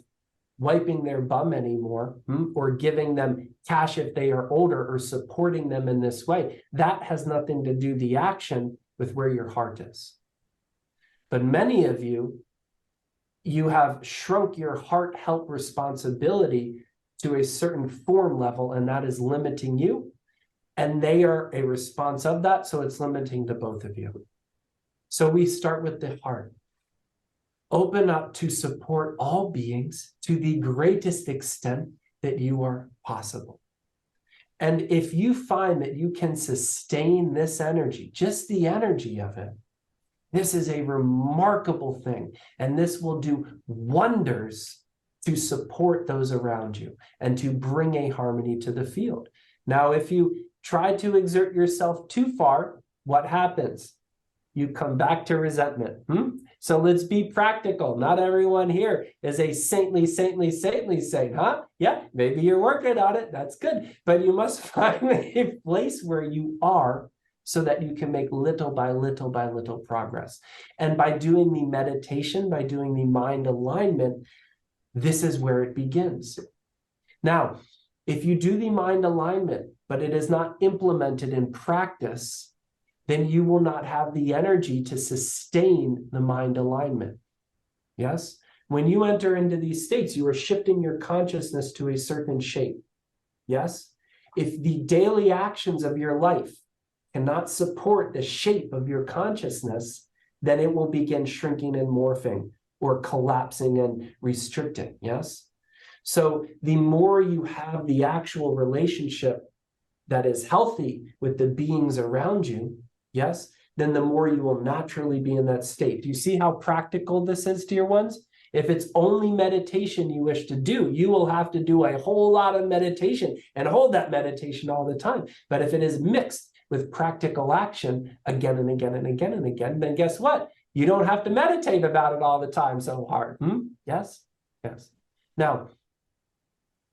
wiping their bum anymore, or giving them cash if they are older, or supporting them in this way. That has nothing to do, the action, with where your heart is. But many of you, you have shrunk your heart help responsibility to a certain form level, and that is limiting you. And they are a response of that, so it's limiting to both of you. So we start with the heart. Open up to support all beings to the greatest extent that you are possible. And if you find that you can sustain this energy, just the energy of it, This is a remarkable thing, and this will do wonders to support those around you and to bring a harmony to the field. Now, if you try to exert yourself too far, what happens? You come back to resentment. So let's be practical. Not everyone here is a saintly saint, huh? Yeah, maybe you're working on it. That's good. But you must find a place where you are so that you can make little by little progress. And by doing the meditation, by doing the mind alignment, this is where it begins. Now, if you do the mind alignment, but it is not implemented in practice, then you will not have the energy to sustain the mind alignment. Yes? When you enter into these states, you are shifting your consciousness to a certain shape. Yes? If the daily actions of your life cannot support the shape of your consciousness, then it will begin shrinking and morphing or collapsing and restricting. Yes? So the more you have the actual relationship that is healthy with the beings around you, yes, then the more you will naturally be in that state. Do you see how practical this is, dear ones? If it's only meditation you wish to do, you will have to do a whole lot of meditation and hold that meditation all the time. But if it is mixed with practical action again and again and again and again, then guess what? You don't have to meditate about it all the time so hard. Yes? Yes. Now,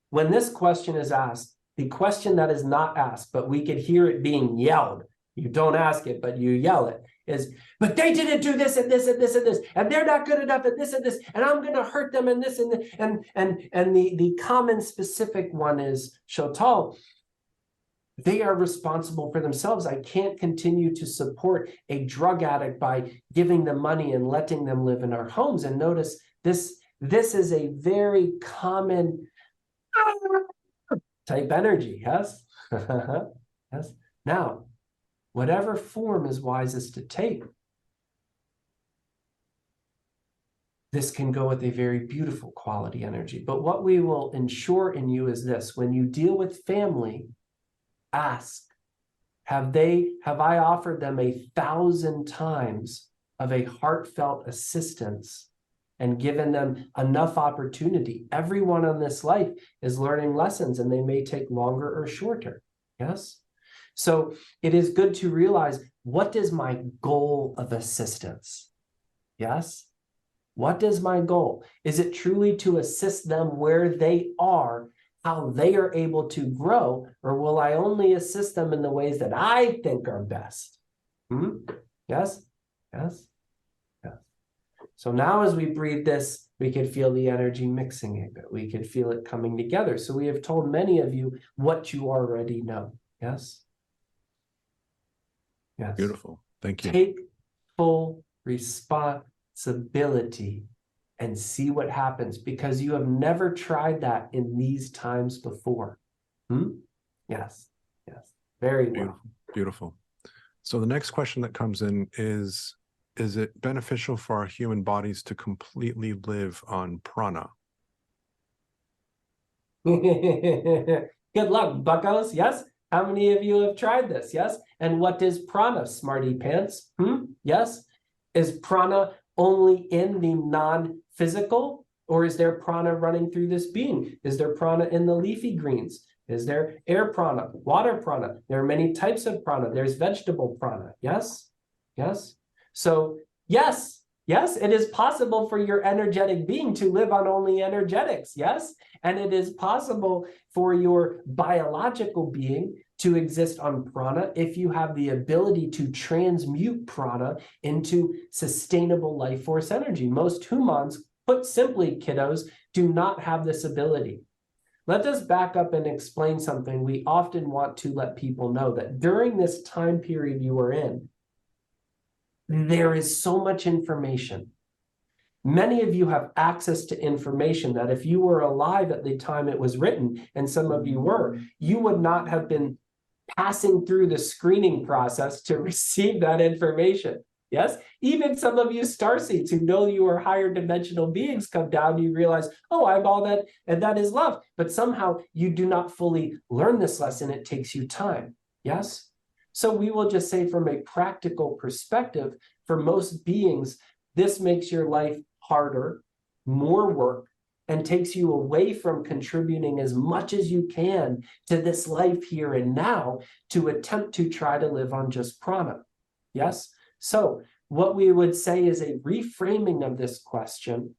when this question is asked, the question that is not asked, but we could hear it being yelled, you don't ask it, but you yell it, is, but they didn't do this and this and this and this, and they're not good enough at this and this, and I'm going to hurt them and this and this. And the common specific one is, Xoltal, they are responsible for themselves. I can't continue to support a drug addict by giving them money and letting them live in our homes. And notice this is a very common type energy, yes? Yes. Now, whatever form is wisest to take, this can go with a very beautiful quality energy. But what we will ensure in you is this: when you deal with family, ask, have I offered them 1,000 times of a heartfelt assistance and given them enough opportunity? Everyone on this life is learning lessons, and they may take longer or shorter. Yes? So it is good to realize, what is my goal of assistance? Yes? What is my goal? Is it truly to assist them where they are, how they are able to grow, or will I only assist them in the ways that I think are best? Yes? Yes? Yes. So now as we breathe this, we could feel the energy mixing a bit. We could feel it coming together. So we have told many of you what you already know. Yes? Yes. Beautiful. Thank you. Take full responsibility and see what happens, because you have never tried that in these times before. Yes. Yes. Very well. Beautiful. Beautiful. So the next question that comes in is it beneficial for our human bodies to completely live on prana? Good luck, buckos. Yes. How many of you have tried this? Yes. And what is prana, smarty pants? Yes. Is prana only in the non-physical, or is there prana running through this being? Is there prana in the leafy greens? Is there air prana, water prana? There are many types of prana. There's vegetable prana. Yes. Yes. So yes, it is possible for your energetic being to live on only energetics. Yes. And it is possible for your biological being to exist on prana if you have the ability to transmute prana into sustainable life force energy. Most humans, put simply, kiddos, do not have this ability. Let us back up and explain something we often want to let people know, that during this time period you are in, there is so much information. Many of you have access to information that if you were alive at the time it was written, and some of you were, you would not have been passing through the screening process to receive that information. Yes? Even some of you starseeds who know you are higher dimensional beings come down, you realize, oh, I'm all that, and that is love. But somehow you do not fully learn this lesson. It takes you time. Yes? So we will just say, from a practical perspective, for most beings, this makes your life harder, more work, and takes you away from contributing as much as you can to this life here and now to attempt to try to live on just prana. Yes? So what we would say is a reframing of this question: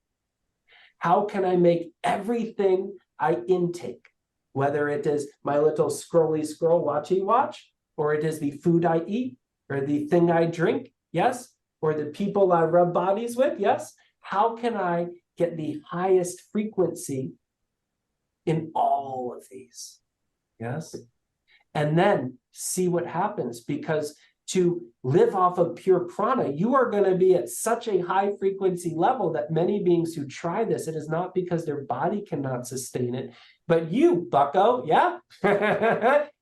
how can I make everything I intake, whether it is my little scrolly scroll watchy watch, or it is the food I eat, or the thing I drink, yes, or the people I rub bodies with, yes, how can I get the highest frequency in all of these? Yes. And then see what happens, because to live off of pure prana, you are going to be at such a high frequency level that many beings who try this, it is not because their body cannot sustain it, but you, bucko, yeah,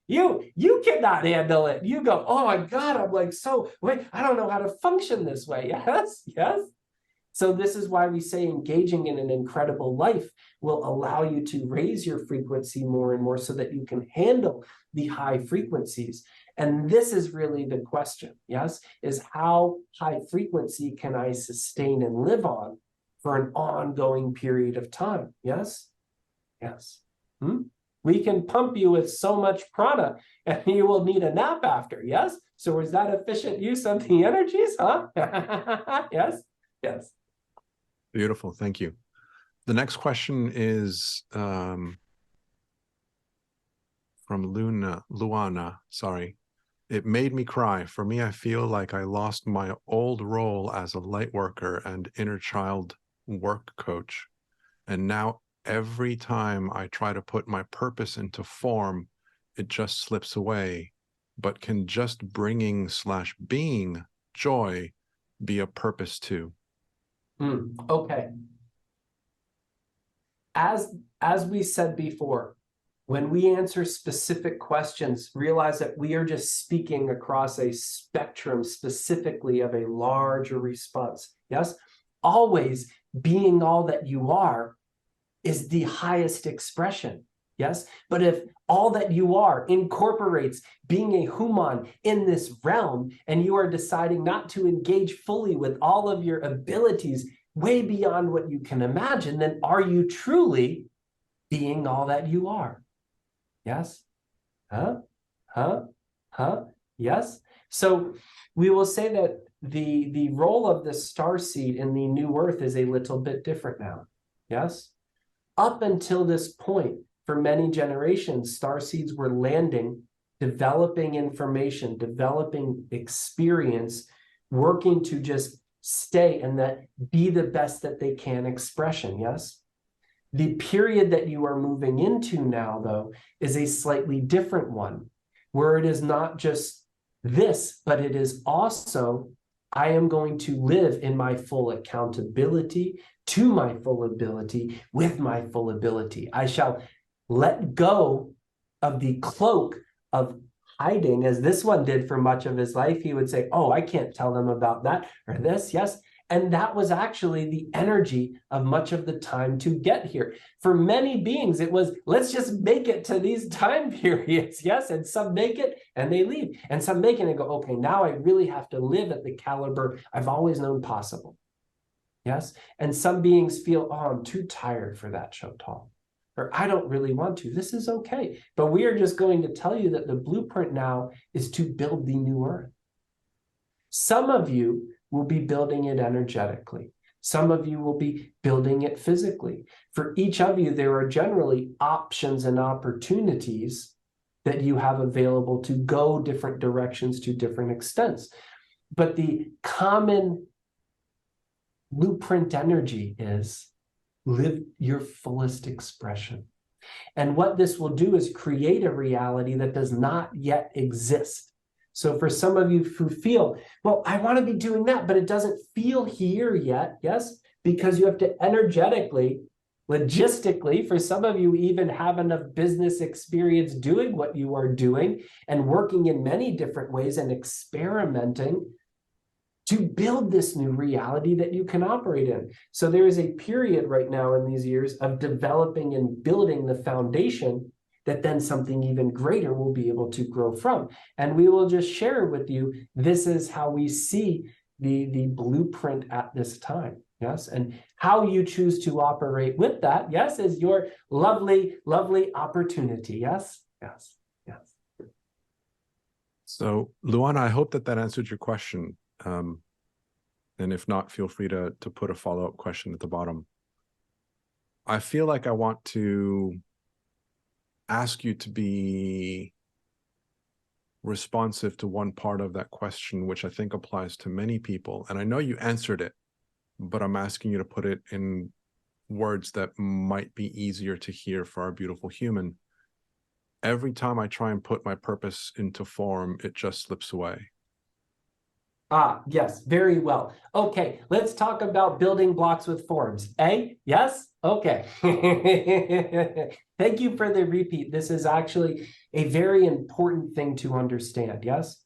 you cannot handle it. You go, oh my God, I'm like, so wait, I don't know how to function this way. Yes, yes. So this is why we say engaging in an incredible life will allow you to raise your frequency more and more so that you can handle the high frequencies. And this is really the question, yes, is how high frequency can I sustain and live on for an ongoing period of time? Yes? Yes. We can pump you with so much prana and you will need a nap after, yes? So is that efficient use of the energies, huh? Yes? Yes. Beautiful. Thank you. The next question is from Luana. Sorry. It made me cry. For me, I feel like I lost my old role as a light worker and inner child work coach. And now every time I try to put my purpose into form, it just slips away. But can just bringing/being joy be a purpose too? Okay. As we said before, when we answer specific questions, realize that we are just speaking across a spectrum specifically of a larger response. Yes? Always being all that you are is the highest expression. Yes? But if all that you are incorporates being a human in this realm, and you are deciding not to engage fully with all of your abilities way beyond what you can imagine, then are you truly being all that you are? Yes? Yes? So we will say that the role of the starseed in the new earth is a little bit different now. Yes? Up until this point, for many generations, starseeds were landing, developing information, developing experience, working to just stay and that be the best that they can expression. Yes? The period that you are moving into now, though, is a slightly different one, where it is not just this, but it is also, I am going to live in my full accountability, to my full ability, with my full ability. I shall let go of the cloak of hiding, as this one did for much of his life. He would say, oh, I can't tell them about that or this, yes. And that was actually the energy of much of the time to get here. For many beings, it was, let's just make it to these time periods, yes? And some make it and they leave. And some make it and go, okay, now I really have to live at the caliber I've always known possible, yes? And some beings feel, oh, I'm too tired for that, Xoltal, or I don't really want to. This is okay. But we are just going to tell you that the blueprint now is to build the new earth. Some of you will be building it energetically. Some of you will be building it physically. For each of you, there are generally options and opportunities that you have available to go different directions to different extents. But the common blueprint energy is live your fullest expression. And what this will do is create a reality that does not yet exist. So for some of you who feel, well, I want to be doing that, but it doesn't feel here yet, yes? Because you have to energetically, logistically, for some of you even have enough business experience doing what you are doing and working in many different ways and experimenting to build this new reality that you can operate in. So there is a period right now in these years of developing and building the foundation that then something even greater will be able to grow from. And we will just share with you, this is how we see the blueprint at this time. Yes, and how you choose to operate with that, yes, is your lovely, lovely opportunity. Yes, yes, yes. So, Luana, I hope that answered your question. And if not, feel free to put a follow-up question at the bottom. I feel like I want to ask you to be responsive to one part of that question, which I think applies to many people. And I know you answered it, but I'm asking you to put it in words that might be easier to hear for our beautiful human. Every time I try and put my purpose into form, it just slips away. Ah, yes, very well. Okay, let's talk about building blocks with forms. Yes? Okay. Thank you for the repeat. This is actually a very important thing to understand, yes?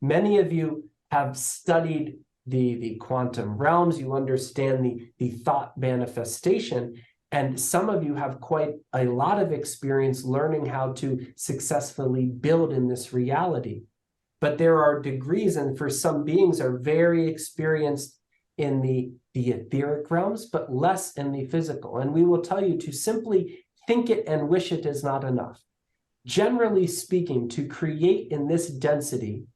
Many of you have studied the quantum realms, you understand the thought manifestation, and some of you have quite a lot of experience learning how to successfully build in this reality. But there are degrees, and for some beings are very experienced in the etheric realms, but less in the physical. And we will tell you to simply think it and wish it is not enough. Generally speaking, to create in this density,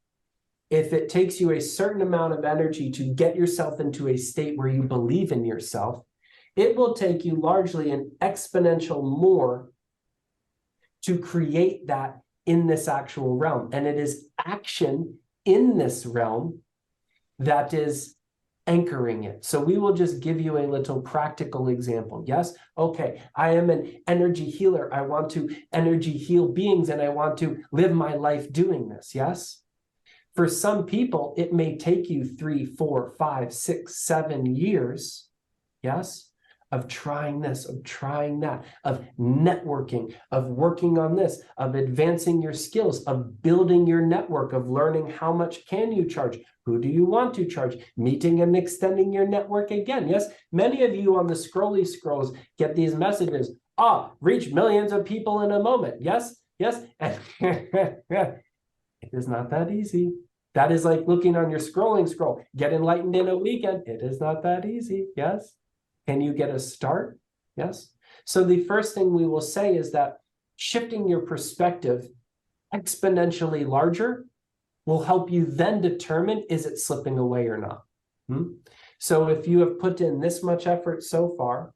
if it takes you a certain amount of energy to get yourself into a state where you believe in yourself, it will take you largely an exponential more to create that in this actual realm. And it is action in this realm that is anchoring it. So we will just give you a little practical example. Yes? Okay, I am an energy healer. I want to energy heal beings and I want to live my life doing this. Yes? For some people, it may take you 3, 4, 5, 6, 7 years, yes, of trying this, of trying that, of networking, of working on this, of advancing your skills, of building your network, of learning how much can you charge, who do you want to charge, meeting and extending your network again. Yes, many of you on the scrolly scrolls get these messages, reach millions of people in a moment. Yes, yes. It is not that easy. That is like looking on your scrolling scroll. Get enlightened in a weekend. It is not that easy. Yes. Can you get a start? Yes. So the first thing we will say is that shifting your perspective exponentially larger will help you then determine, is it slipping away or not? So if you have put in this much effort so far,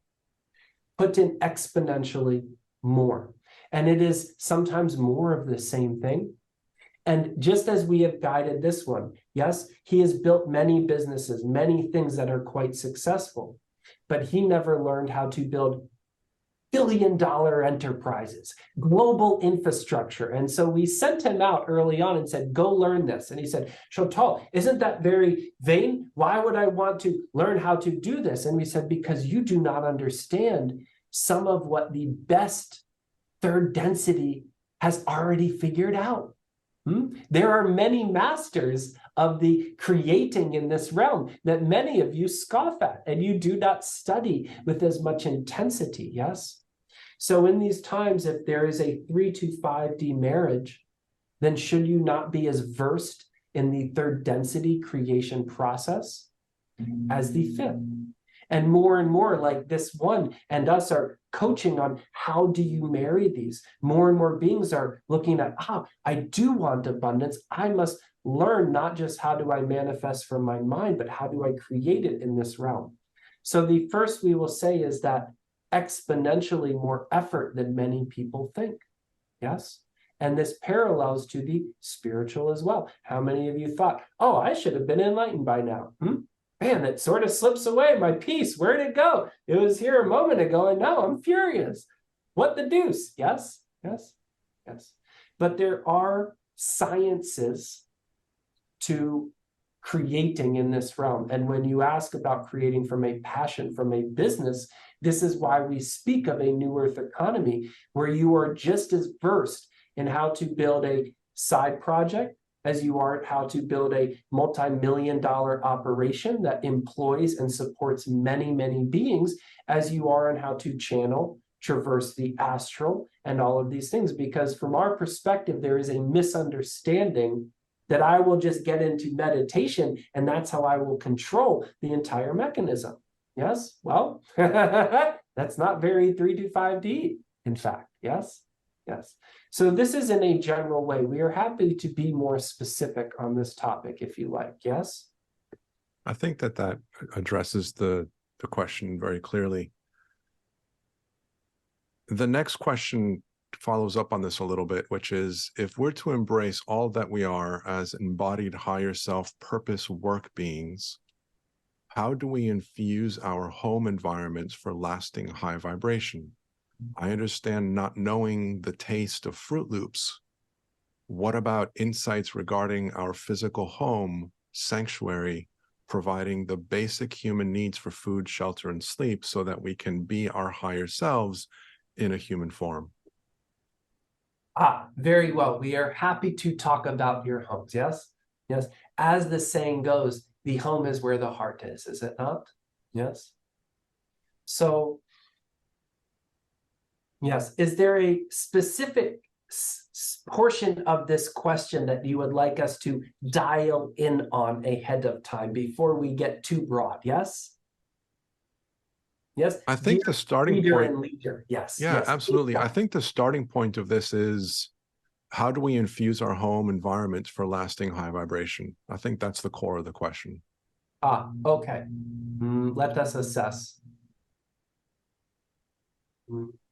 put in exponentially more. And it is sometimes more of the same thing. And just as we have guided this one, yes, he has built many businesses, many things that are quite successful, but he never learned how to build billion-dollar enterprises, global infrastructure. And so we sent him out early on and said, go learn this. And he said, Xoltal, isn't that very vain? Why would I want to learn how to do this? And we said, because you do not understand some of what the best third density has already figured out. There are many masters of the creating in this realm that many of you scoff at, and you do not study with as much intensity, yes? So in these times, if there is a 3 to 5D marriage, then should you not be as versed in the third density creation process as the fifth? And more like this one and us are coaching on how do you marry these. More and more beings are looking at, I do want abundance. I must learn not just how do I manifest from my mind, but how do I create it in this realm. So the first we will say is that exponentially more effort than many people think. Yes. And this parallels to the spiritual as well. How many of you thought, I should have been enlightened by now? Man, it sort of slips away. My peace, where'd it go? It was here a moment ago, and now I'm furious. What the deuce? Yes, yes, yes. But there are sciences to creating in this realm. And when you ask about creating from a passion, from a business, this is why we speak of a new earth economy, where you are just as versed in how to build a side project as you are how to build a multi-million-dollar operation that employs and supports many, many beings, as you are on how to channel, traverse the astral, and all of these things. Because from our perspective, there is a misunderstanding that I will just get into meditation and that's how I will control the entire mechanism. Yes, well, that's not very 3 to 5D, in fact. Yes, yes. So this is in a general way. We are happy to be more specific on this topic if you like. Yes? I think that that addresses the question very clearly. The next question follows up on this a little bit, which is, if we're to embrace all that we are as embodied higher self purpose work beings, how do we infuse our home environments for lasting high vibration? I understand not knowing the taste of Fruit Loops. What about insights regarding our physical home, sanctuary, providing the basic human needs for food, shelter, and sleep so that we can be our higher selves in a human form? Very well. We are happy to talk about your homes. Yes? Yes. As the saying goes, the home is where the heart is it not? Yes. So, yes. Is there a specific portion of this question that you would like us to dial in on ahead of time before we get too broad? Yes? Yes. I think the starting point. Yes. Yeah, yes. absolutely. I think the starting point of this is, how do we infuse our home environments for lasting high vibration? I think that's the core of the question. Okay. Let us assess.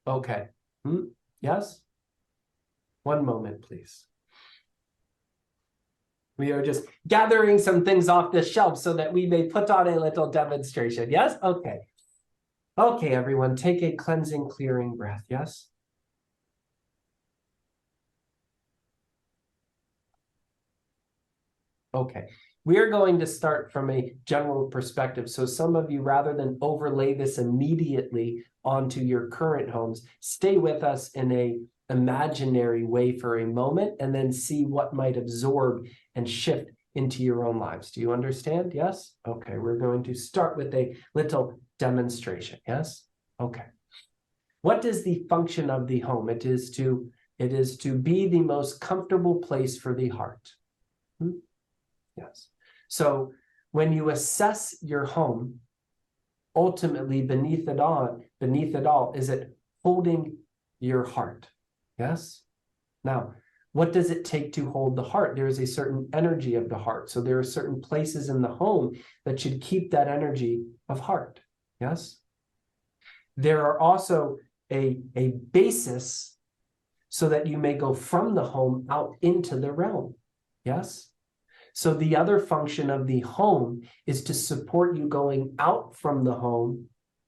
Okay. Yes? One moment, please. We are just gathering some things off the shelf so that we may put on a little demonstration. Yes? Okay. Okay, everyone, take a cleansing, clearing breath. Yes? Okay. We are going to start from a general perspective. So some of you, rather than overlay this immediately onto your current homes, stay with us in a imaginary way for a moment and then see what might absorb and shift into your own lives. Do you understand? Yes? Okay, we're going to start with a little demonstration. Yes? Okay. What is the function of the home? It is to be the most comfortable place for the heart. Yes. So when you assess your home, ultimately beneath it all, is it holding your heart? Yes. Now, what does it take to hold the heart? There is a certain energy of the heart. So there are certain places in the home that should keep that energy of heart. Yes. There are also a basis so that you may go from the home out into the realm. Yes. So the other function of the home is to support you going out from the home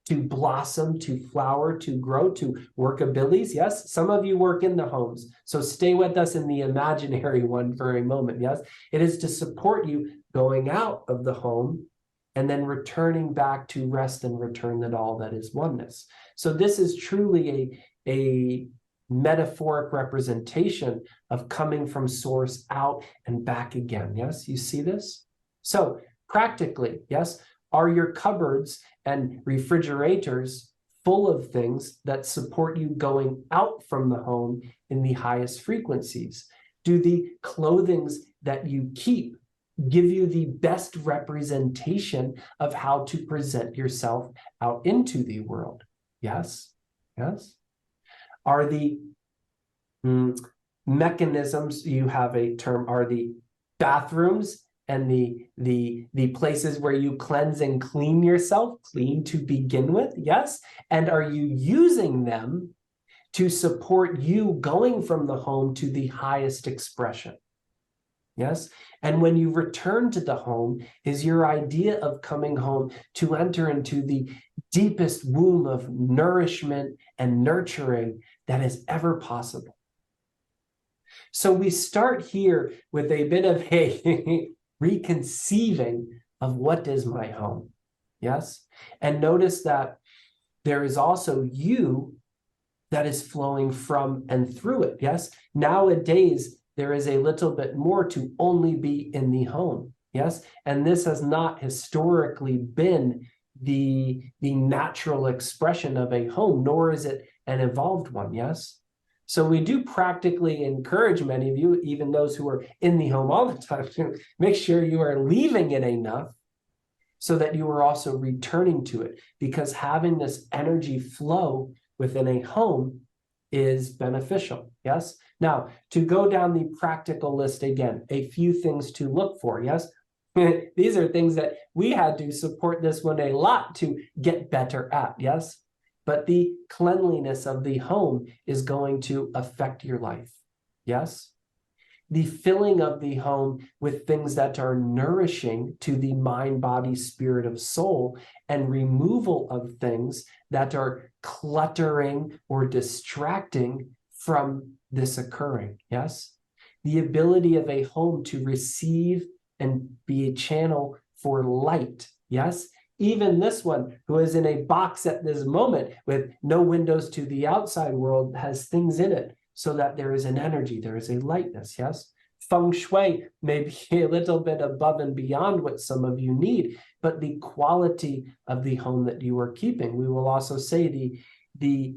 to blossom, to flower, to grow, to work abilities. Yes, some of you work in the homes, so stay with us in the imaginary one for a moment. Yes, it is to support you going out of the home and then returning back to rest and return that all that is oneness. So this is truly a metaphoric representation of coming from source out and back again. Yes, you see this? So practically, yes, are your cupboards and refrigerators full of things that support you going out from the home in the highest frequencies? Do the clothings that you keep give you the best representation of how to present yourself out into the world? Yes, yes. Are the mechanisms, you have a term, are the bathrooms and the places where you cleanse and clean yourself, clean to begin with? Yes. And are you using them to support you going from the home to the highest expression? Yes. And when you return to the home, is your idea of coming home to enter into the deepest womb of nourishment and nurturing that is ever possible. So we start here with a bit of a reconceiving of what is my home. Yes. And notice that there is also you that is flowing from and through it. Yes. Nowadays, there is a little bit more to only be in the home. Yes. And this has not historically been the natural expression of a home, nor is it an evolved one. Yes. So we do practically encourage many of you, even those who are in the home all the time, to make sure you are leaving it enough so that you are also returning to it, because having this energy flow within a home is beneficial. Yes. Now, to go down the practical list again, a few things to look for. Yes. These are things that we had to support this one a lot to get better at. Yes. But the cleanliness of the home is going to affect your life. Yes. The filling of the home with things that are nourishing to the mind, body, spirit of soul, and removal of things that are cluttering or distracting from this occurring. Yes. The ability of a home to receive and be a channel for light. Yes. Even this one, who is in a box at this moment with no windows to the outside world, has things in it so that there is an energy, there is a lightness. Yes. Feng Shui may be a little bit above and beyond what some of you need, but the quality of the home that you are keeping. We will also say the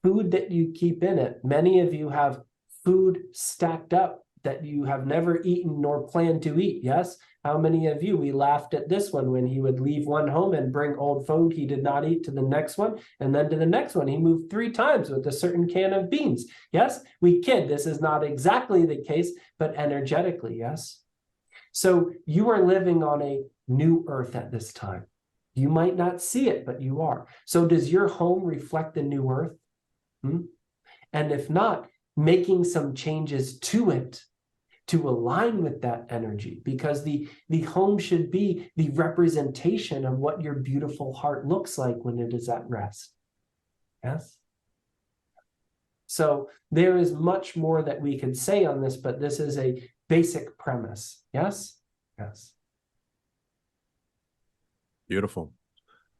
food that you keep in it. Many of you have food stacked up that you have never eaten nor plan to eat. Yes. How many of you, we laughed at this one when he would leave one home and bring old food he did not eat to the next one, and then to the next one. He moved 3 times with a certain can of beans. Yes, we kid. This is not exactly the case, but energetically, yes. So you are living on a new earth at this time. You might not see it, but you are. So does your home reflect the new earth? And if not, making some changes to it to align with that energy, because the home should be the representation of what your beautiful heart looks like when it is at rest. Yes. So there is much more that we could say on this, but this is a basic premise. Yes. Yes. Beautiful.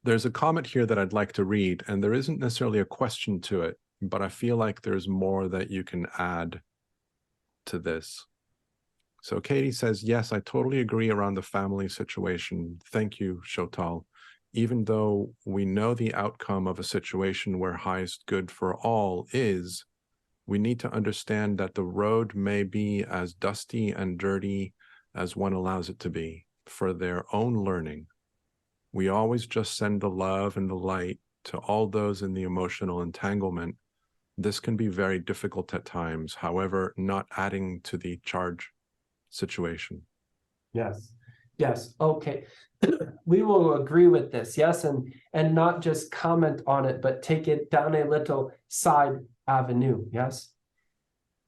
There's a comment here that I'd like to read, and there isn't necessarily a question to it, but I feel like there's more that you can add to this. So Katie says, yes, I totally agree around the family situation. Thank you, Xoltal. Even though we know the outcome of a situation where highest good for all is, we need to understand that the road may be as dusty and dirty as one allows it to be for their own learning. We always just send the love and the light to all those in the emotional entanglement. This can be very difficult at times, however, not adding to the charge situation. Yes. Yes. Okay. We will agree with this. Yes. And not just comment on it, but take it down a little side avenue. Yes.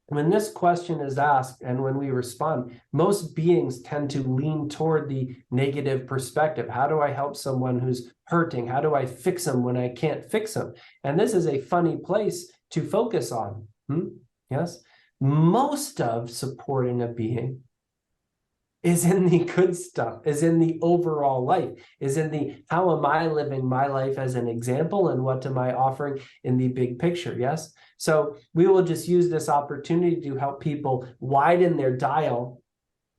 When this question is asked and when we respond, most beings tend to lean toward the negative perspective. How do I help someone who's hurting? How do I fix them when I can't fix them? And this is a funny place to focus on. Yes. Most of supporting a being is in the good stuff, is in the overall life, is in the how am I living my life as an example and what am I offering in the big picture. Yes. So we will just use this opportunity to help people widen their dial,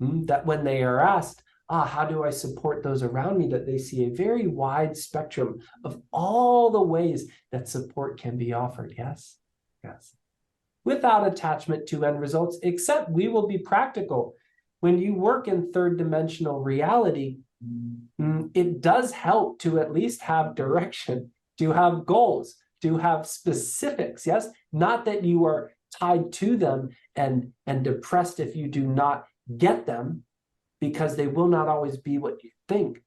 that when they are asked, how do I support those around me, that they see a very wide spectrum of all the ways that support can be offered. Yes. Yes. Without attachment to end results, except we will be practical. When you work in third dimensional reality, it does help to at least have direction, to have goals, to have specifics. Yes, not that you are tied to them and depressed if you do not get them, because they will not always be what you think.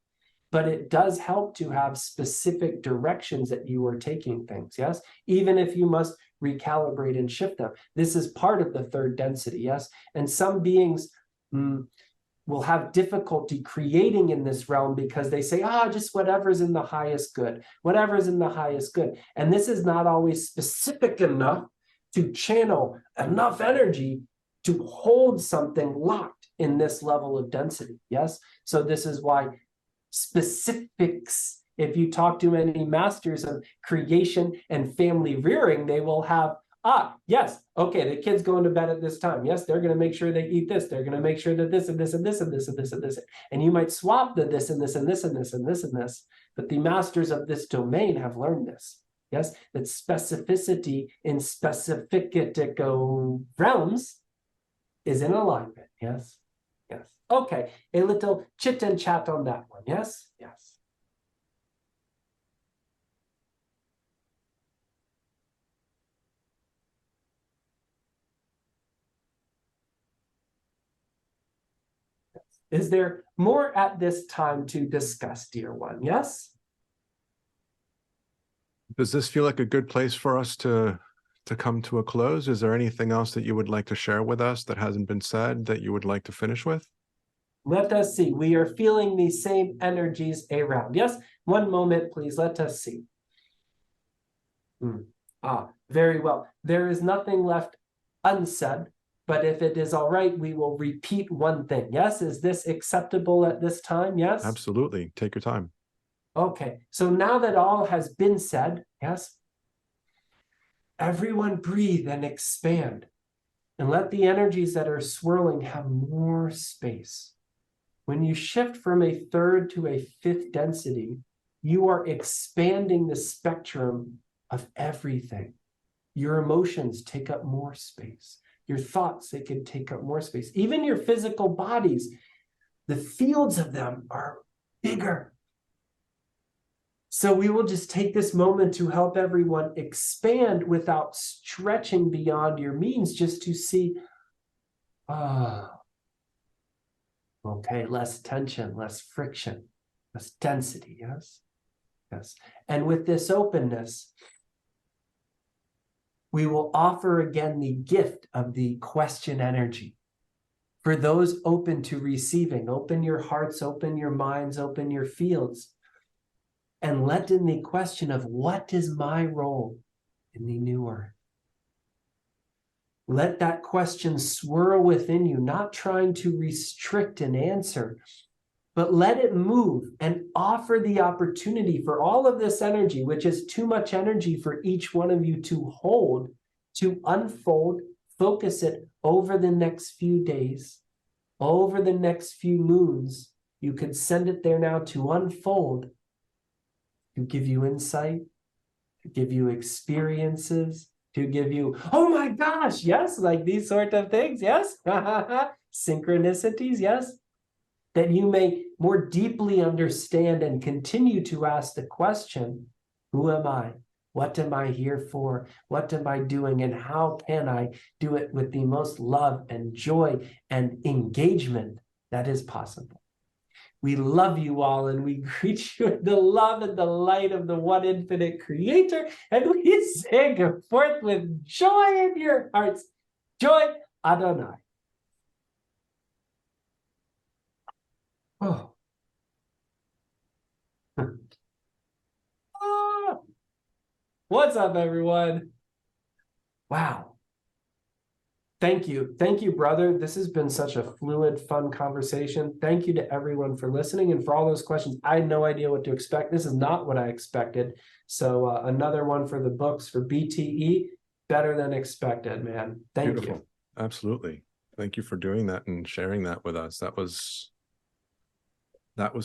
But it does help to have specific directions that you are taking things. Yes, even if you must recalibrate and shift them. This is part of the third density. Yes, and some beings will have difficulty creating in this realm because they say, just whatever's in the highest good, whatever's in the highest good. And this is not always specific enough to channel enough energy to hold something locked in this level of density. Yes. So this is why specifics, if you talk to any masters of creation and family rearing, they will have yes, okay, the kid's going to bed at this time. Yes, they're going to make sure they eat this. They're going to make sure that this and this and this and this and this and this. And you might swap the this and this and this and this and this and this. But the masters of this domain have learned this. Yes, that specificity in specific realms is in alignment. Yes, yes. Okay, a little chit and chat on that one. Yes, yes. Is there more at this time to discuss, dear one? Yes? Does this feel like a good place for us to come to a close? Is there anything else that you would like to share with us that hasn't been said that you would like to finish with? Let us see. We are feeling these same energies around. Yes? One moment, please. Let us see. Very well. There is nothing left unsaid, but if it is all right, we will repeat one thing. Yes? Is this acceptable at this time? Yes? Absolutely. Take your time. Okay. So now that all has been said, yes? Everyone breathe and expand. And let the energies that are swirling have more space. When you shift from a third to a fifth density, you are expanding the spectrum of everything. Your emotions take up more space. Your thoughts, they can take up more space. Even your physical bodies, the fields of them are bigger. So we will just take this moment to help everyone expand without stretching beyond your means, just to see, okay, less tension, less friction, less density, yes? Yes. And with this openness, we will offer again the gift of the question energy. For those open to receiving, open your hearts, open your minds, open your fields, and let in the question of what is my role in the new earth? Let that question swirl within you, not trying to restrict an answer, but let it move and offer the opportunity for all of this energy, which is too much energy for each one of you to hold, to unfold, focus it over the next few days, over the next few moons. You could send it there now to unfold, to give you insight, to give you experiences, to give you, oh my gosh, yes, like these sort of things, yes, synchronicities, yes, that you may more deeply understand and continue to ask the question, who am I? What am I here for? What am I doing? And how can I do it with the most love and joy and engagement that is possible? We love you all, and we greet you in the love and the light of the one infinite creator. And we say, go forth with joy in your hearts. Joy, Adonai. Oh. What's up, everyone? Wow. Thank you. Thank you, brother. This has been such a fluid, fun conversation. Thank you to everyone for listening and for all those questions. I had no idea what to expect. This is not what I expected. So another one for the books for BTE, better than expected, man. Thank you. Absolutely. Thank you for doing that and sharing that with us. That was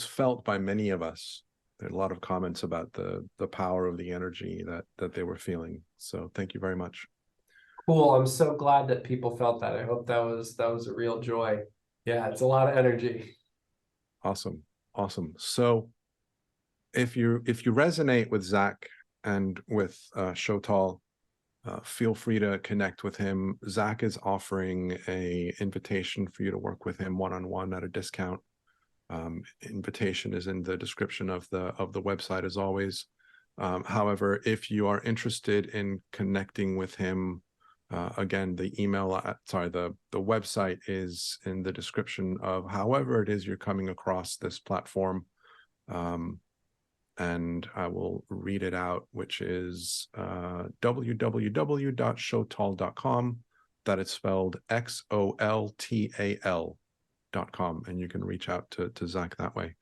felt by many of us. There are a lot of comments about the power of the energy that they were feeling. So thank you very much. Cool. I'm so glad that people felt that. I hope that was a real joy. Yeah, it's a lot of energy. Awesome. Awesome. So if you resonate with Zac and with Xoltal, feel free to connect with him. Zac is offering an invitation for you to work with him one-on-one at a discount. Invitation is in the description of the website, as always. However, if you are interested in connecting with him, again, the website is in the description of however it is you're coming across this platform. And I will read it out, which is www.xoltal.com. That is spelled XOLTAL.com, and you can reach out to Zac that way.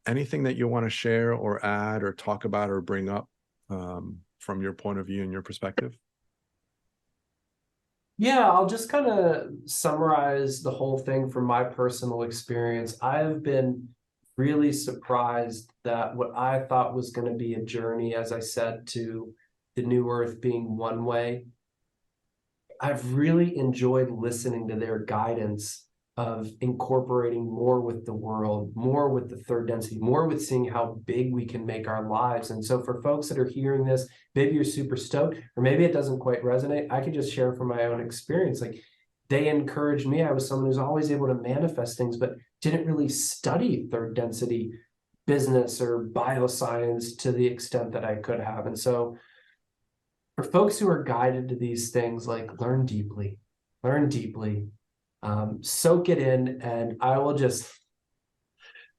Anything that you want to share or add or talk about or bring up from your point of view and your perspective? Yeah, I'll just kind of summarize the whole thing from my personal experience. I've been really surprised that what I thought was going to be a journey, as I said, to the new earth being one way, I've really enjoyed listening to their guidance of incorporating more with the world, more with the third density, more with seeing how big we can make our lives. And so for folks that are hearing this, maybe you're super stoked, or maybe it doesn't quite resonate. I can just share from my own experience. Like, they encouraged me. I was someone who's always able to manifest things, but didn't really study third density business or bioscience to the extent that I could have. And so for folks who are guided to these things, like, learn deeply, soak it in. And I will just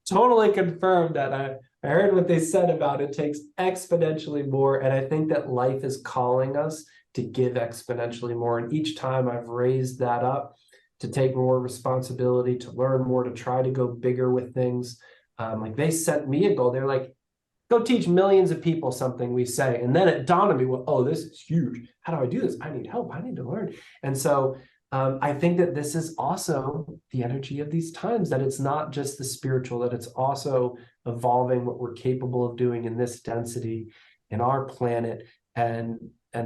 totally confirm that I heard what they said about it takes exponentially more. And I think that life is calling us to give exponentially more. And each time I've raised that up to take more responsibility, to learn more, to try to go bigger with things. Like, they sent me a goal. They're like, go teach millions of people something we say. And then it dawned on me, well, oh, this is huge. How do I do this? I need help. I need to learn. And so I think that this is also the energy of these times, that it's not just the spiritual, that it's also evolving what we're capable of doing in this density in our planet. And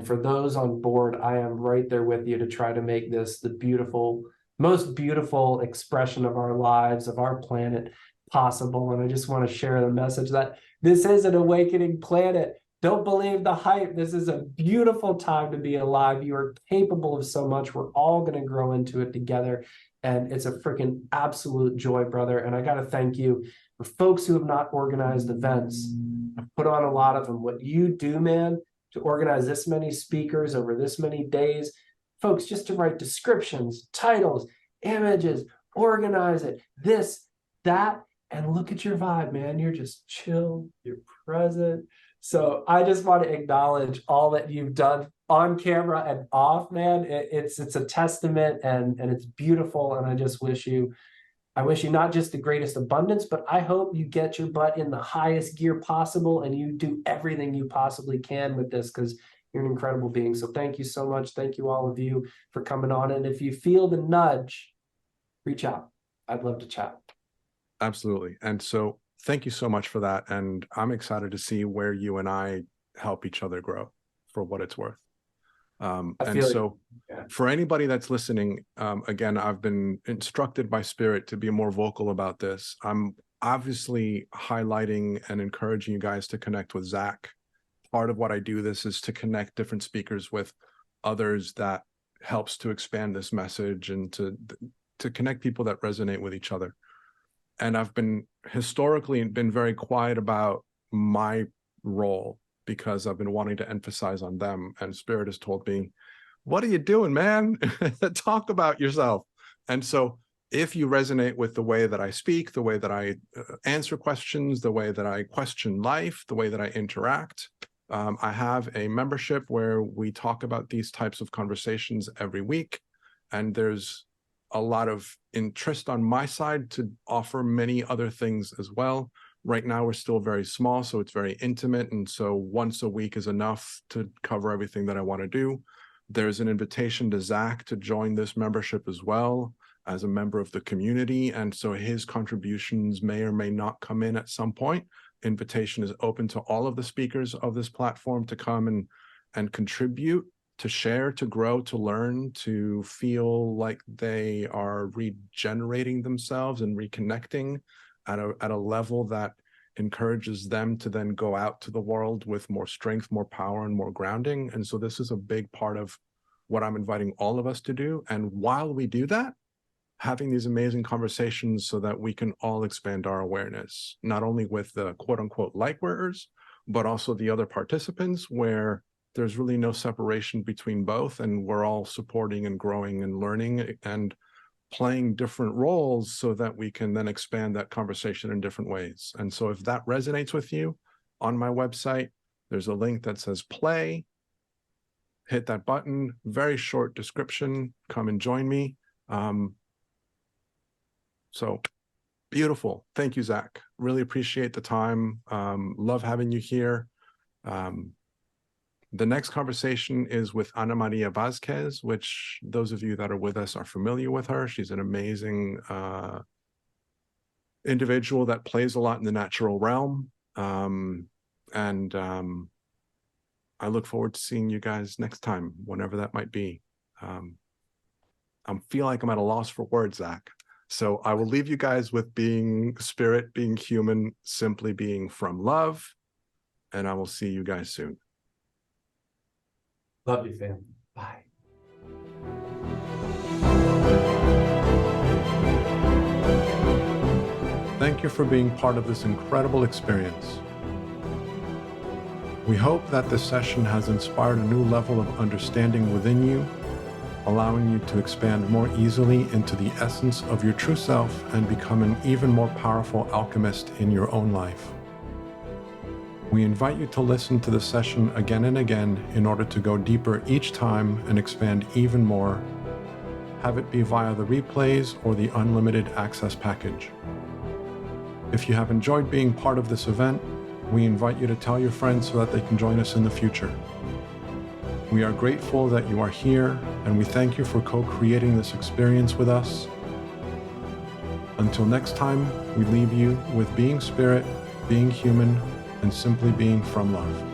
for those on board, I am right there with you to try to make this the beautiful, most beautiful expression of our lives, of our planet possible. And I just want to share the message that this is an awakening planet. Don't believe the hype. This is a beautiful time to be alive. You are capable of so much. We're all going to grow into it together. And it's a freaking absolute joy, brother. And I got to thank you for folks who have not organized events. I've put on a lot of them. What you do, man, to organize this many speakers over this many days, folks, just to write descriptions, titles, images, organize it, this, that, and look at your vibe, man. You're just chill, you're present. So I just want to acknowledge all that you've done on camera and off, man. It's a testament, and it's beautiful. And I just wish you, not just the greatest abundance, but I hope you get your butt in the highest gear possible and you do everything you possibly can with this, because you're an incredible being. So thank you so much. Thank you, all of you, for coming on. And if you feel the nudge, reach out. I'd love to chat. Absolutely. And so thank you so much for that. And I'm excited to see where you and I help each other grow, for what it's worth. And so for anybody that's listening, again, I've been instructed by Spirit to be more vocal about this. I'm obviously highlighting and encouraging you guys to connect with Zac. Part of what I do this is to connect different speakers with others that helps to expand this message and to connect people that resonate with each other. And I've been historically been very quiet about my role, because I've been wanting to emphasize on them. And Spirit has told me, what are you doing, man? Talk about yourself. And so if you resonate with the way that I speak, the way that I answer questions, the way that I question life, the way that I interact, I have a membership where we talk about these types of conversations every week. And there's a lot of interest on my side to offer many other things as well. Right now, we're still very small, so it's very intimate. And so once a week is enough to cover everything that I want to do. There's an invitation to Zac to join this membership as well as a member of the community. And so his contributions may or may not come in at some point. Invitation is open to all of the speakers of this platform to come and contribute, to share, to grow, to learn, to feel like they are regenerating themselves and reconnecting at a level that encourages them to then go out to the world with more strength, more power, and more grounding. And so this is a big part of what I'm inviting all of us to do. And while we do that, having these amazing conversations so that we can all expand our awareness, not only with the quote unquote light wearers, but also the other participants, where there's really no separation between both, and we're all supporting and growing and learning and playing different roles so that we can then expand that conversation in different ways. And so if that resonates with you, on my website, there's a link that says play. Hit that button, very short description, come and join me. So beautiful. Thank you, Zac. Really appreciate the time. Love having you here. The next conversation is with Ana Maria Vazquez, which those of you that are with us are familiar with her. She's an amazing individual that plays a lot in the natural realm. I'm I look forward to seeing you guys next time, whenever that might be. I feel like I'm at a loss for words, Zac. So I will leave you guys with being spirit, being human, simply being from love, and I will see you guys soon. Love you, fam. Bye. Thank you for being part of this incredible experience. We hope that this session has inspired a new level of understanding within you, allowing you to expand more easily into the essence of your true self and become an even more powerful alchemist in your own life. We invite you to listen to the session again and again in order to go deeper each time and expand even more, have it be via the replays or the unlimited access package. If you have enjoyed being part of this event, we invite you to tell your friends so that they can join us in the future. We are grateful that you are here, and we thank you for co-creating this experience with us. Until next time, we leave you with being spirit, being human, and simply being from love.